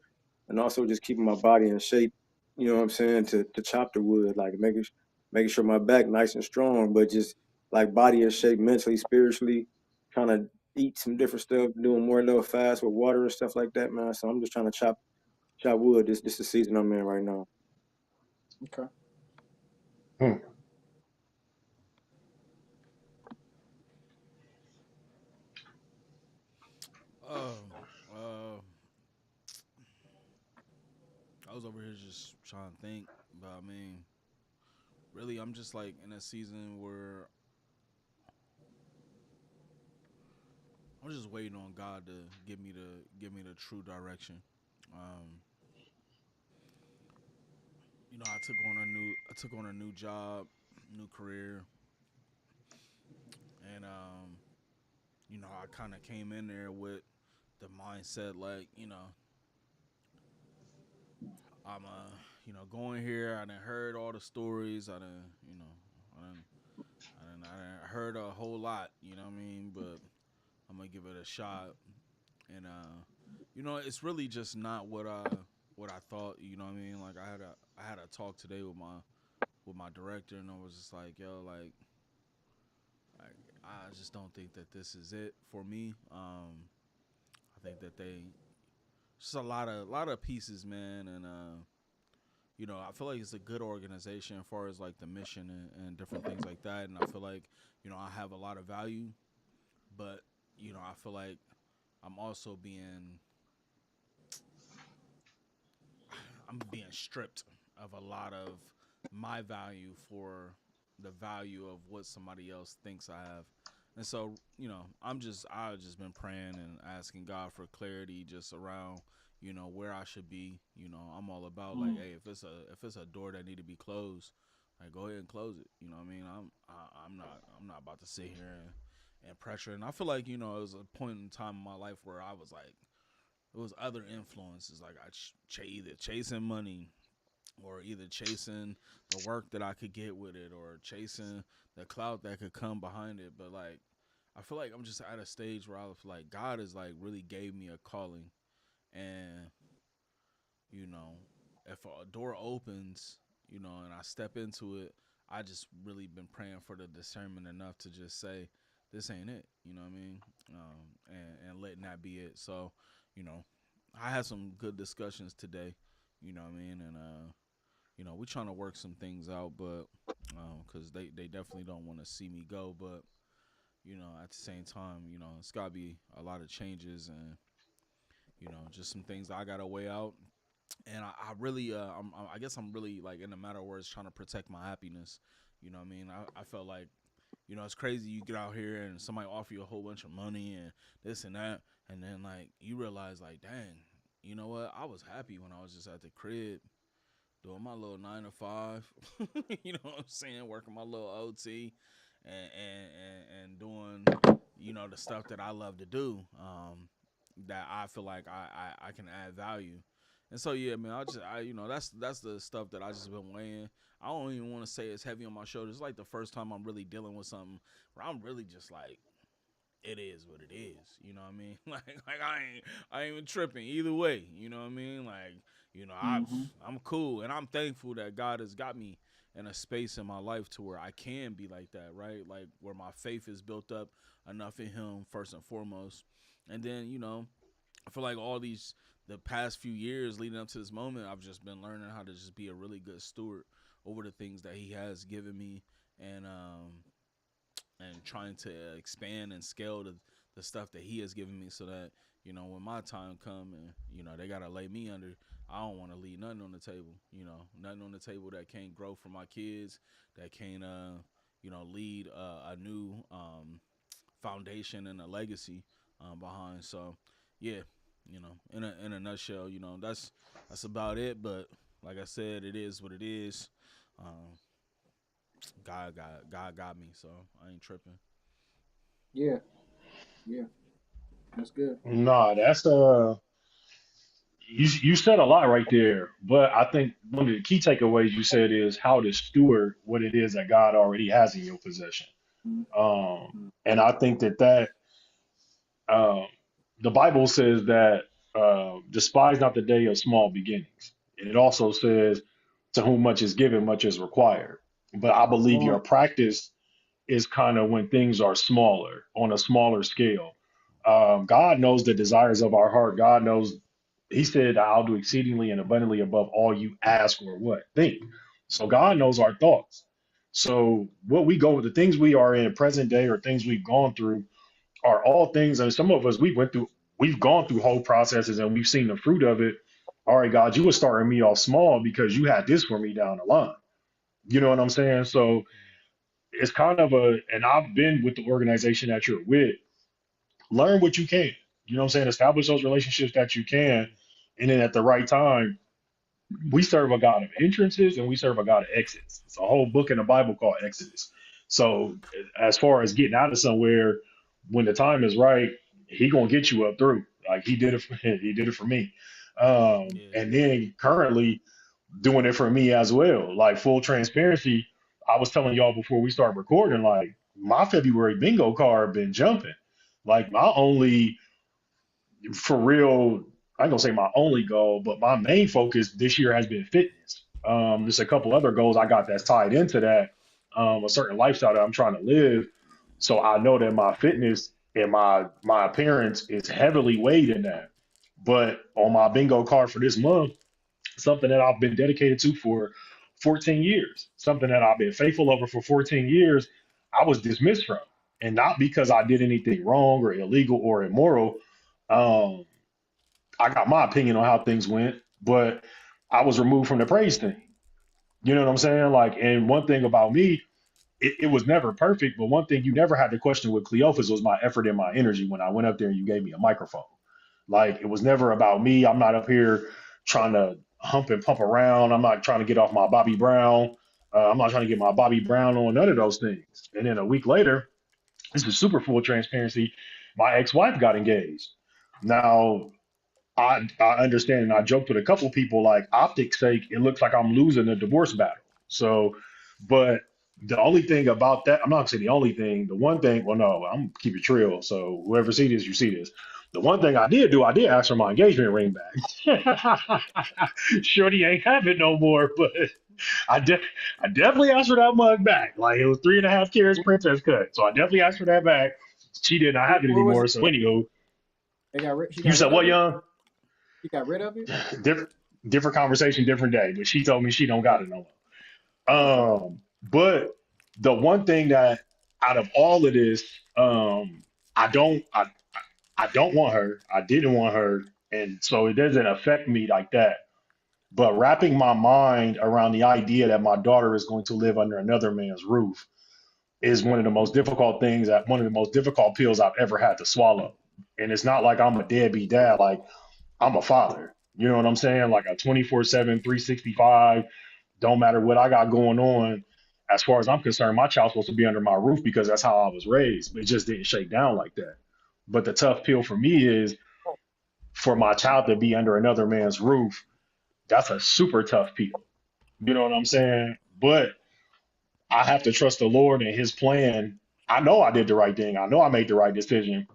and also just keeping my body in shape, you know what I'm saying, to chop the wood, like making sure my back nice and strong, but just like body in shape mentally, spiritually, trying to eat some different stuff, doing more little fast with water and stuff like that, man. So I'm just trying to chop wood. This is the season I'm in right now. Okay. Hmm. Um, uh, I was over here just trying to think, but I mean, really, I'm just like in a season where I'm just waiting on God to give me the true direction. Um, I took on a new job, new career, and I kind of came in there with the mindset like, I'm going here. I done heard all the stories. I done, I done heard a whole lot. You know what I mean? But I'm gonna give it a shot, and it's really just not what I thought. You know what I mean? Like I had a talk today with my director, and I was just like, yo, like I just don't think that this is it for me. I think that they just a lot of pieces, man, and I feel like it's a good organization as far as like the mission and different things like that, and I feel like I have a lot of value, but I feel like I'm also being stripped of a lot of my value for the value of what somebody else thinks I have. And so, I've just been praying and asking God for clarity just around, where I should be. I'm all about like, hey, if it's a door that need to be closed, like go ahead and close it. You know what I mean? I'm not about to sit here and pressure. And I feel like, it was a point in time in my life where I was like, it was other influences, like either chasing money, or either chasing the work that I could get with it, or chasing the clout that could come behind it. But like, I feel like I'm just at a stage where I feel like God has like really gave me a calling, and you know, if a door opens, and I step into it, I just really been praying for the discernment enough to just say, this ain't it. You know what I mean? And letting that be it. So, you know, I had some good discussions today. You know what I mean? And we're trying to work some things out, but because they definitely don't want to see me go, but at the same time, it's got to be a lot of changes, and just some things I got to weigh out. And I really, I guess I'm really like in a matter of words trying to protect my happiness. You know what I mean? I felt like, it's crazy. You get out here and somebody offer you a whole bunch of money and this and that, and then like you realize like, dang, you know what? I was happy when I was just at the crib doing my little 9 to 5. You know what I'm saying? Working my little OT and doing the stuff that I love to do. That I feel like I can add value. And so yeah, man, that's the stuff that I just been weighing. I don't even want to say it's heavy on my shoulders. It's like the first time I'm really dealing with something where I'm really just like, it is what it is. You know what I mean? Like I ain't even tripping either way. You know what I mean? Like, I'm cool, and I'm thankful that God has got me in a space in my life to where I can be like that, right? Like where my faith is built up enough in Him first and foremost, and then I feel like the past few years leading up to this moment, I've just been learning how to just be a really good steward over the things that He has given me, and trying to expand and scale the stuff that He has given me, so that when my time come and they gotta lay me under, I don't want to leave nothing on the table. Nothing on the table that can't grow for my kids, that can't lead a new foundation and a legacy behind. So yeah, in a nutshell, that's about it. But like I said, it is what it is. God got me, so I ain't tripping. Yeah, yeah, that's good. Nah, that's you said a lot right there, but I think one of the key takeaways you said is how to steward what it is that God already has in your possession. And I think that um, the Bible says that despise not the day of small beginnings, and it also says to whom much is given, much is required. But I believe Come your on. practice is kind of when things are smaller, on a smaller scale. God knows the desires of our heart. God knows, He said, I'll do exceedingly and abundantly above all you ask or what think. So God knows our thoughts. So what we go with, the things we are in present day or things we've gone through are all things. And some of us, we've gone through whole processes and we've seen the fruit of it. All right, God, you were starting me off small because you had this for me down the line. You know what I'm saying? So it's kind of and I've been with the organization that you're with. Learn what you can. You know what I'm saying? Establish those relationships that you can. And then at the right time, we serve a God of entrances and we serve a God of exits. It's a whole book in the Bible called Exodus. So as far as getting out of somewhere, when the time is right, He gonna get you up through. Like He did it for He did it for me. Yeah. And then currently doing it for me as well. Like full transparency, I was telling y'all before we start recording, like my February bingo card been jumping. Like my only for real, I ain't gonna say my only goal, but my main focus this year has been fitness. There's a couple other goals I got that's tied into that, a certain lifestyle that I'm trying to live. So I know that my fitness and my appearance is heavily weighed in that. But on my bingo card for this month, something that I've been dedicated to for 14 years, something that I've been faithful over for 14 years, I was dismissed from. And not because I did anything wrong or illegal or immoral. Um, I got my opinion on how things went, but I was removed from the praise team. You know what I'm saying? Like, and one thing about me, it was never perfect, but one thing you never had to question with Cleophas was my effort and my energy when I went up there and you gave me a microphone. Like, it was never about me. I'm not up here trying to hump and pump around. I'm not trying to get off my Bobby Brown. I'm not trying to get my Bobby Brown on, none of those things. And then a week later, this is super full transparency. My ex-wife got engaged. Now, I understand, and I joked with a couple of people like optics sake, it looks like I'm losing the divorce battle. So, but the only thing about that, I'm not gonna say the only thing. The one thing, well, no, I'm gonna keep it real. So whoever see this, you see this. The one thing I did do, I did ask for my engagement ring back. Shorty ain't have it no more, but I de- I definitely asked for that mug back. Like it was 3.5 carats princess cut. So I definitely asked for that back. She did not have it What was anymore. it? So anywho, She you got said rid of what, it. young? She got rid of it. different different conversation, different day. But she told me she don't got Oh, it no okay. more. But the one thing that out of all of this, I don't I don't want her. I didn't want her, and so it doesn't affect me like that. But wrapping my mind around the idea that my daughter is going to live under another man's roof is one of the most difficult things that one of the most difficult pills I've ever had to swallow. And it's not like I'm a deadbeat dad. Like I'm a father. You know what I'm saying? Like a 24/7, 365, don't matter what I got going on. As far as I'm concerned, my child's supposed to be under my roof because that's how I was raised. It just didn't shake down like that. But the tough pill for me is for my child to be under another man's roof. That's a super tough pill. You know what I'm saying? But I have to trust the Lord and his plan. I know I did the right thing. I know I made the right decision.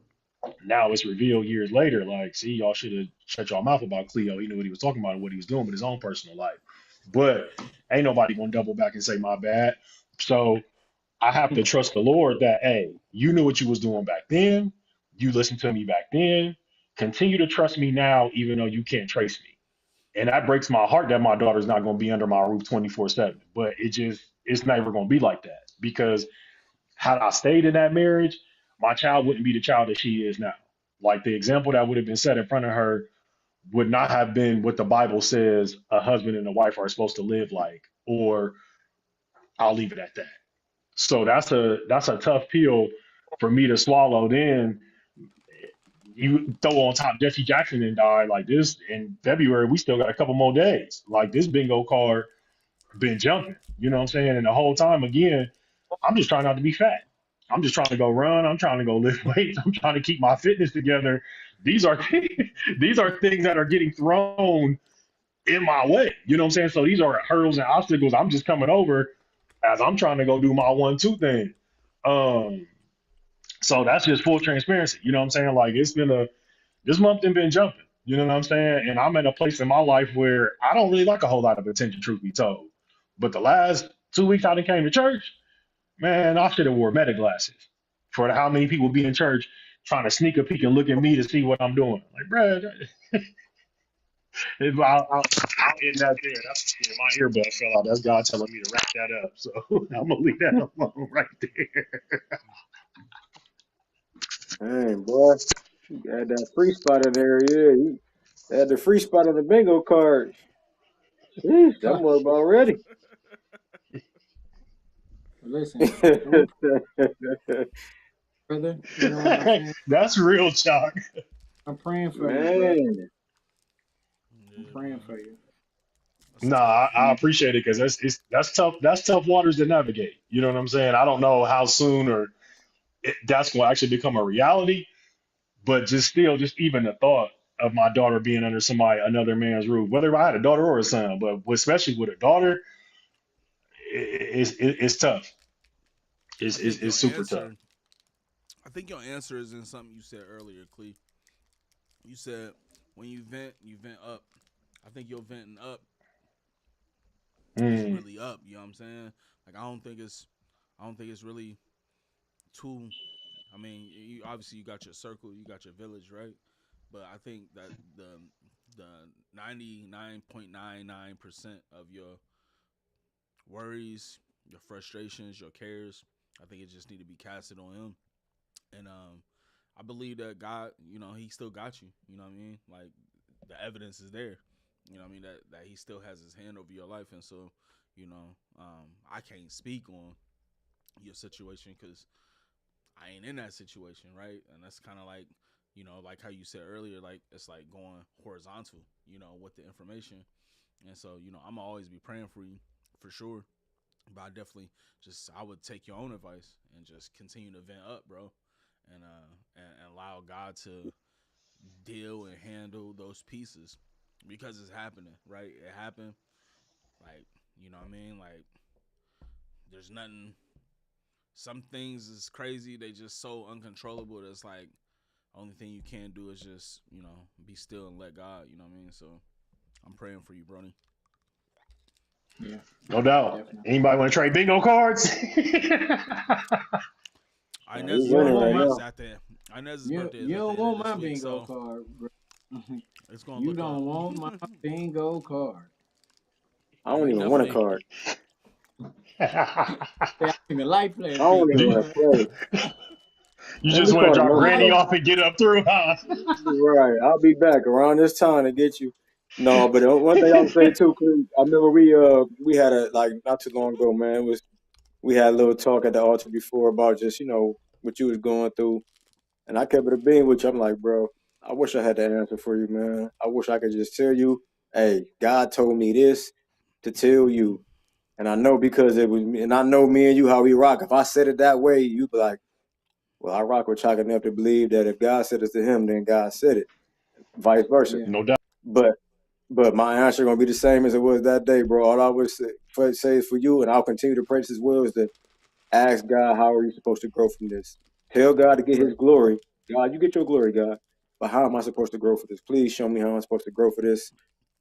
Now it's revealed years later, like, see, y'all should have shut y'all mouth about Cleo. He knew what he was talking about and what he was doing with his own personal life. But ain't nobody gonna double back and say my bad. So I have to trust the Lord that, hey, you knew what you was doing back then. You listened to me back then. Continue to trust me now, even though you can't trace me. And that breaks my heart that my daughter's not gonna be under my roof 24/7. But it's never gonna be like that because had I stayed in that marriage, my child wouldn't be the child that she is now. Like the example that would have been set in front of her would not have been what the Bible says a husband and a wife are supposed to live like, or I'll leave it at that. So that's a tough pill for me to swallow. Then you throw on top Jesse Jackson and die like this in February. We still got a couple more days. Like this bingo card been jumping. You know what I'm saying? And the whole time again, I'm just trying not to be fat. I'm just trying to go run. I'm trying to go lift weights. I'm trying to keep my fitness together. These are these are things that are getting thrown in my way. You know what I'm saying? So these are hurdles and obstacles I'm just coming over as I'm trying to go do my 1-2 thing. Um, so that's just full transparency. You know what I'm saying? Like it's been a this month has been jumping. You know what I'm saying? And I'm in a place in my life where I don't really like a whole lot of attention, truth be told. But the last 2 weeks I done came to church, man, I should have wore meta glasses for how many people be in church trying to sneak a peek and look at me to see what I'm doing. Like, bro, I'll end that there. That's my earbud fell out. That's God telling me to wrap that up. So I'm gonna leave that alone right there. Dang, boy. You got that free spot in there, yeah. You had the free spot on the bingo card. Sheesh, I'm up already. Listen, brother. You know what I'm saying? That's real talk. I'm praying for you, bro. Man. I'm praying for you. That's Nah, tough. I appreciate it because that's tough. That's tough waters to navigate. You know what I'm saying? I don't know how soon or that's going to actually become a reality, but just still, just even the thought of my daughter being under somebody another man's roof, whether I had a daughter or a son, but especially with a daughter, it's tough. I think It's your super tough. answer. I think your answer is in something you said earlier, Clee. You said when you vent up. I think your venting up is Mm. really up. You know what I'm saying? Like I don't think it's really too. I mean, you obviously you got your circle, you got your village, right? But I think that the 99.99% of your worries, your frustrations, your cares, I think it just need to be casted on him. And I believe that God, he still got you. You know what I mean? Like the evidence is there. You know what I mean? That he still has his hand over your life. And so, I can't speak on your situation because I ain't in that situation, right? And that's kind of like, like how you said earlier, like it's like going horizontal, with the information. And so, I'm gonna always be praying for you for sure. But I would take your own advice and just continue to vent up, bro, and allow God to deal and handle those pieces because it's happening, right? It happened, like you know what I mean. Like there's nothing. Some things is crazy. They just so uncontrollable. That's like only thing you can do is just be still and let God. You know what I mean. So I'm praying for you, Brony. Yeah, No doubt. definitely. Anybody want to trade bingo cards? Nah, he You don't winning Birthday want right my is now. at the Inez's you birthday is you at the don't end of want this my week, bingo so card, bro. it's gonna You look up. don't want my bingo card. I don't You even want a definitely. card. Say, I don't even like I playing don't even bingo, you, want to man. play. you Man, just we want to call it drop no Granny card. off and get up through, huh? Right. I'll be back around this time to get you. No, but one thing I would say too, 'cause I remember we had a like not too long ago, man. It was we had a little talk at the altar before about just what you was going through, and I kept it a being with you. I'm like, bro, I wish I had that answer for you, man. I wish I could just tell you, hey, God told me this to tell you, and I know because it was, and I know me and you how we rock. If I said it that way, you'd be like, well, I rock with Chuck enough to believe that if God said it to him, then God said it, vice versa. Yeah, No doubt. But my answer gonna be the same as it was that day, bro. All I would say for you, and I'll continue to pray as well, is to ask God, how are you supposed to grow from this? Tell God to get His right. glory. God, you get your glory, God. But how am I supposed to grow for this? Please show me how I'm supposed to grow for this.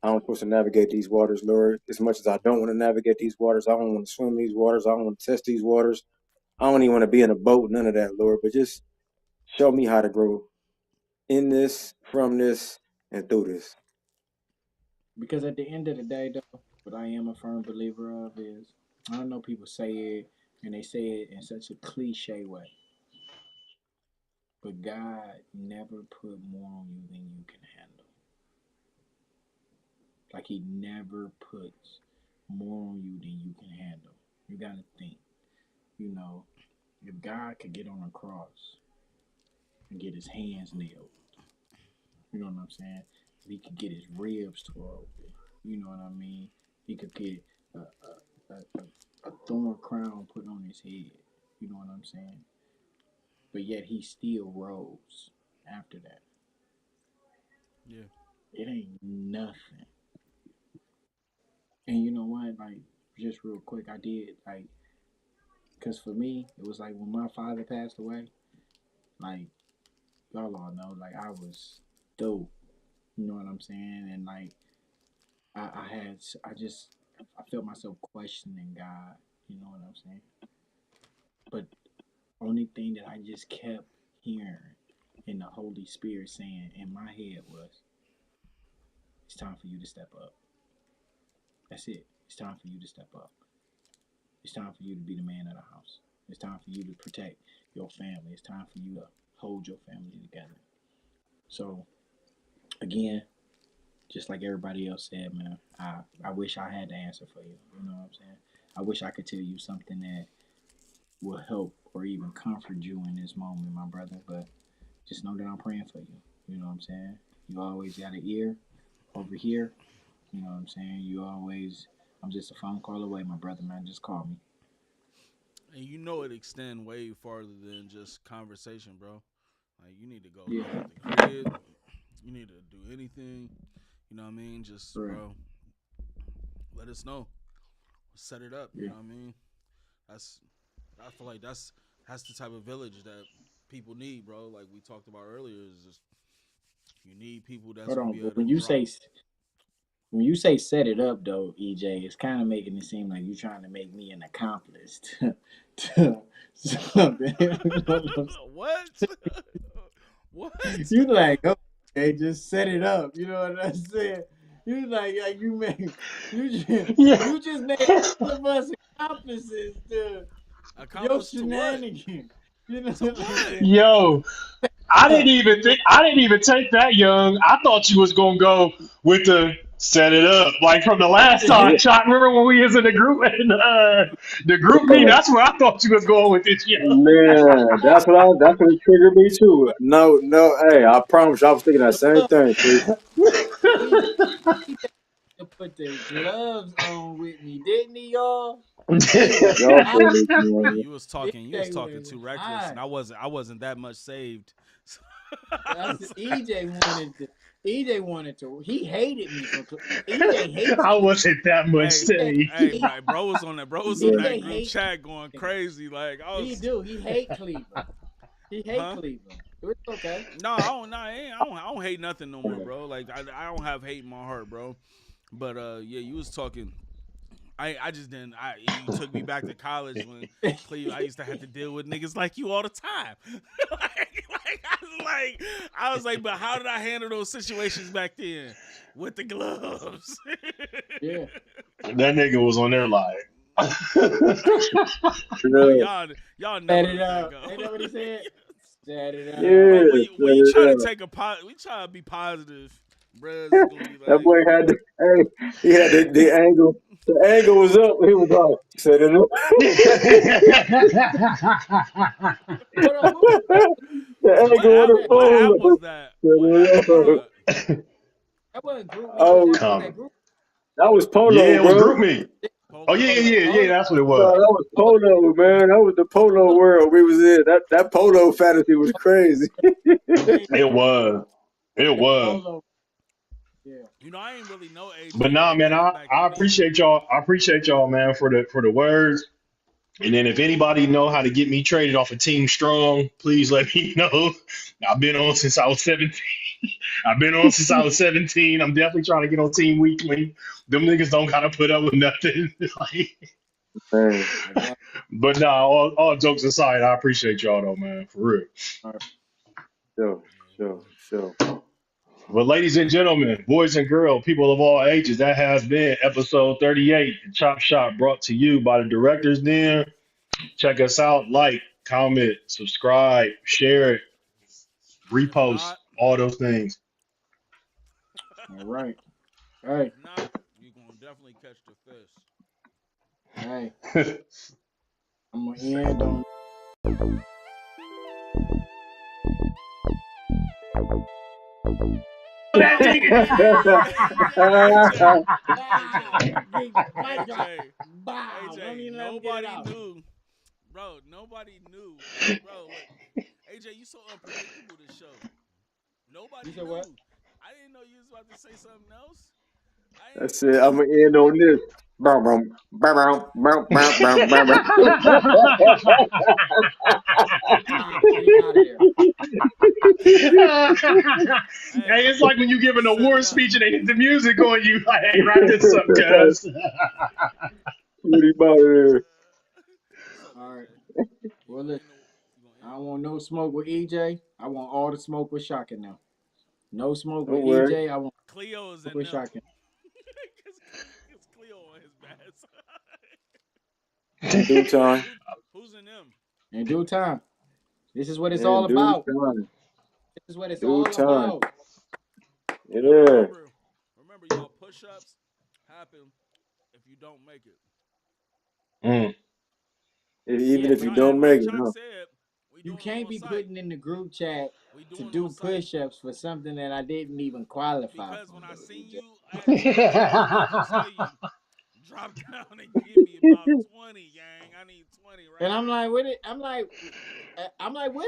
How I'm supposed to navigate these waters, Lord. As much as I don't want to navigate these waters, I don't want to swim these waters. I don't want to test these waters. I don't even want to be in a boat. None of that, Lord. But just show me how to grow in this, from this, and through this. Because at the end of the day, though, what I am a firm believer of is I don't know people say it and they say it in such a cliche way, but God never put more on you than you can handle. Like He never puts more on you than you can handle. You got to think, you know, if God could get on a cross and get His hands nailed, you know what I'm saying? If He could get His ribs tore open, you know what I mean? He could get a thorn crown put on His head, you know what I'm saying? But yet He still rose after that. Yeah. It ain't nothing. And you know what? Like, just real quick, I did, like, because for me, it was like when my father passed away, like, y'all all know, like, I was dope. You know what I'm saying? And, like, I just, I felt myself questioning God. You know what I'm saying? But only thing that I just kept hearing in the Holy Spirit saying in my head was, it's time for you to step up. That's it. It's time for you to step up. It's time for you to be the man of the house. It's time for you to protect your family. It's time for you to hold your family together. So, again, just like everybody else said, man, I wish I had the answer for you. You know what I'm saying? I wish I could tell you something that will help or even comfort you in this moment, my brother. But just know that I'm praying for you. You know what I'm saying? You always got an ear over here. You know what I'm saying? You always, I'm just a phone call away, my brother, man. Just call me. And it extend way farther than just conversation, bro. Like you need to go Yeah, visit the crib. You need to do anything. You know what I mean? Just right. bro, let us know. Set it up. You Yeah, know what I mean? That's I feel like that's the type of village that people need, bro. Like we talked about earlier, is just need people that's Hold gonna on, be able but to drop. when you say set it up though, EJ, it's kind of making it seem like you're trying to make me an accomplice to something. You know what I'm What? What? saying? You like, okay, just set it up. You know what I'm saying? You like you make Yeah. you just made all of us accomplices to your Accomplice to what? shenanigans. You know To what I'm what? saying? Yo, You know, I didn't even take that young. I thought you was gonna go with the set it up like from the last time. Shot. Remember when we was in the group and the group me? That's where I thought you was going with this young. Man, that's what triggered me too. No, no, hey, I promise you, I was thinking that same thing, Chris. EJ to put the gloves on with me, didn't he, y'all? He was Y'all hot. funny, Hey, man. you was EJ talking was too reckless, and hot. I wasn't that much saved. I That's was like, EJ wanted to. He hated me for. EJ hates I Cleveland. wasn't that much hey, EJ saved. hey, hate, bro was on that EJ group hate chat going Cleveland. crazy. Like I He was, do. He hate Cleveland. He hate huh? Cleveland. It's okay. No, I don't. No, I don't hate nothing no more, bro. Like I don't have hate in my heart, bro. But yeah, you was talking. I just didn't. You took me back to college when Cleve. I used to have to deal with niggas like you all the time. I was like, but how did I handle those situations back then with the gloves? Yeah. That nigga was on there like. No, Yeah, y'all never Set it let that up. go. Ain't that what he said? Set it up. yeah, Bro, when you try to yeah. take we try to be positive, bruh, it's gonna be That like, boy had he had the angle. The angle was up. He was like, set it up. Hold on. Who The angle of the that? what phone. app was that? What Set app it was Oh, up. that? that wasn't Group Me. What Oh, app was that? Come. Group? that was Yeah, Polo, it was bro. group me. Oh yeah, Polo? Hold on. yeah, yeah, yeah. Hold That's what it No, was. that was on. Polo, man. That was the Polo world we was in. That Polo fantasy was crazy. Hey, It was. It the was. polo. Yeah. You know, I ain't really know But AJ nah, like man, that I, back I then either. appreciate y'all. I appreciate y'all, man, for the words. And then if anybody know how to get me traded off of Team Strong, please let me know. I've been on since I was 17. I've been on since I was 17. I'm definitely trying to get on Team Weekly. Them niggas don't gotta put up with nothing. Like, Man, I got. but nah, all jokes aside, I appreciate y'all though, man, for real. All right. sure, sure. Well, ladies and gentlemen, boys and girls, people of all ages, that has been episode 38, the Chop Shop, brought to you by the Directors Den. Check us out, like, comment, subscribe, share it, And if repost, not, all those things. All right. Hey. if not, you gonna definitely catch the fish. Hey. I'm gonna end on. That AJ, Bow. AJ, Mic drop. AJ, Bow. Don't AJ. even let him get it Nobody out. knew, bro. Nobody knew, bro. Look, AJ, you so unpredictable this show. You Nobody said what? knew. I didn't know you was about to say something else. I That's didn't it. know. I'm gonna end on this. Bow, bow, bow, bow, bow, bow, bow, bow, bow. Bow. Get him out of there. Hey, Hey, it's like when you give an set it award up. speech and they hit the music on you. Like, hey, wrap this up, cuz. Get him out of there. What's up, All right. AJ? You Well, gonna listen. end the? You gonna I end don't want no smoke with EJ. I want all the smoke with Shaka now. No smoke with Don't worry. EJ. I want it? Cleo is smoke in with them. Shaka. Cause Cleo on his back. In due time. Who's in them? In due time. This is what it's all In due about. time. This is what it's Due all time. about. But Yeah. remember, y'all push-ups happen if you don't make it. Mm. Even Yeah, if you but And don't like make it, Chalk huh? said, we you doing it can't on be site. putting in the group chat We to doing it on do site push-ups for something that I didn't even qualify because for, when I though, seen EJ. you at church, I was about to tell you, drop down and give me about 20, gang. I need 20 And right I'm like, now. what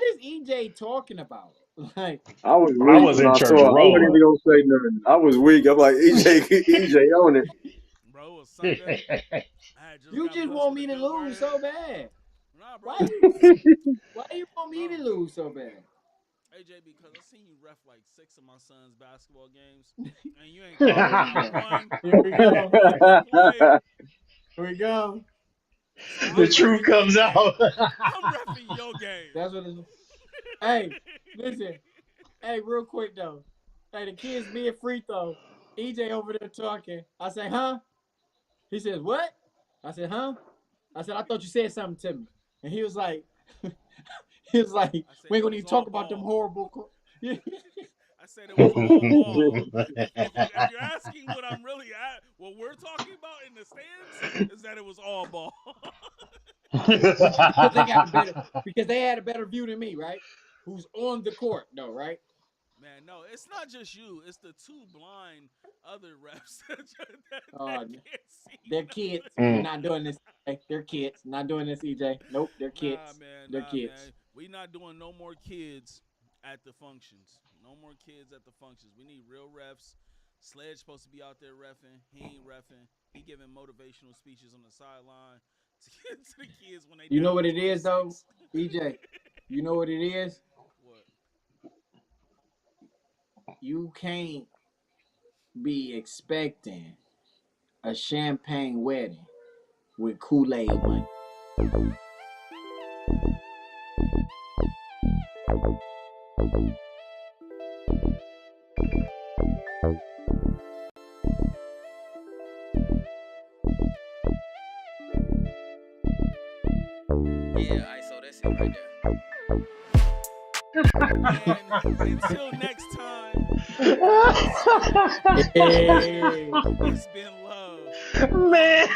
is EJ talking about? Like, I was I weak was when in I church saw it. I wasn't rolling. even gonna say nothing. I was weak. I'm like, EJ on it. Bro, it was Sunday. I had just you got just blessed want with a me to good lose word. so bad. Nah, Why bro. you why you want me Bro. to lose so bad? AJ, because I seen you ref like 6 of my son's basketball games, and you ain't called out one. Here we go. Play. Here we go. So The truth comes out. I'm reffing your game. That's what it's. Hey, listen. Hey, real quick though. Hey, the kids being free throw. EJ over there talking. I say, huh? He says, what? I said, huh? I said, I thought you said something to me. And he was like, we ain't gonna even talk about them horrible. I said it was all ball. If you're asking what I'm really at, what we're talking about in the stands is that it was all ball. Because they had a better view than me, right? Who's on the court, though, right? Man, no, it's not just you. It's the 2 blind other refs that can't see. They're kids. We're not doing this. They're kids. Not doing this, EJ. Nope, they're kids. They're kids. Man. We not doing no more kids at the functions. No more kids at the functions. We need real refs. Sledge supposed to be out there reffing. He ain't reffing. He giving motivational speeches on the sideline to the kids when they. You know what it is, though, EJ? You know what it is? What? You can't be expecting a champagne wedding with Kool-Aid money. Yeah, so that's it right there. And until next time, Hey. it's been love. Man.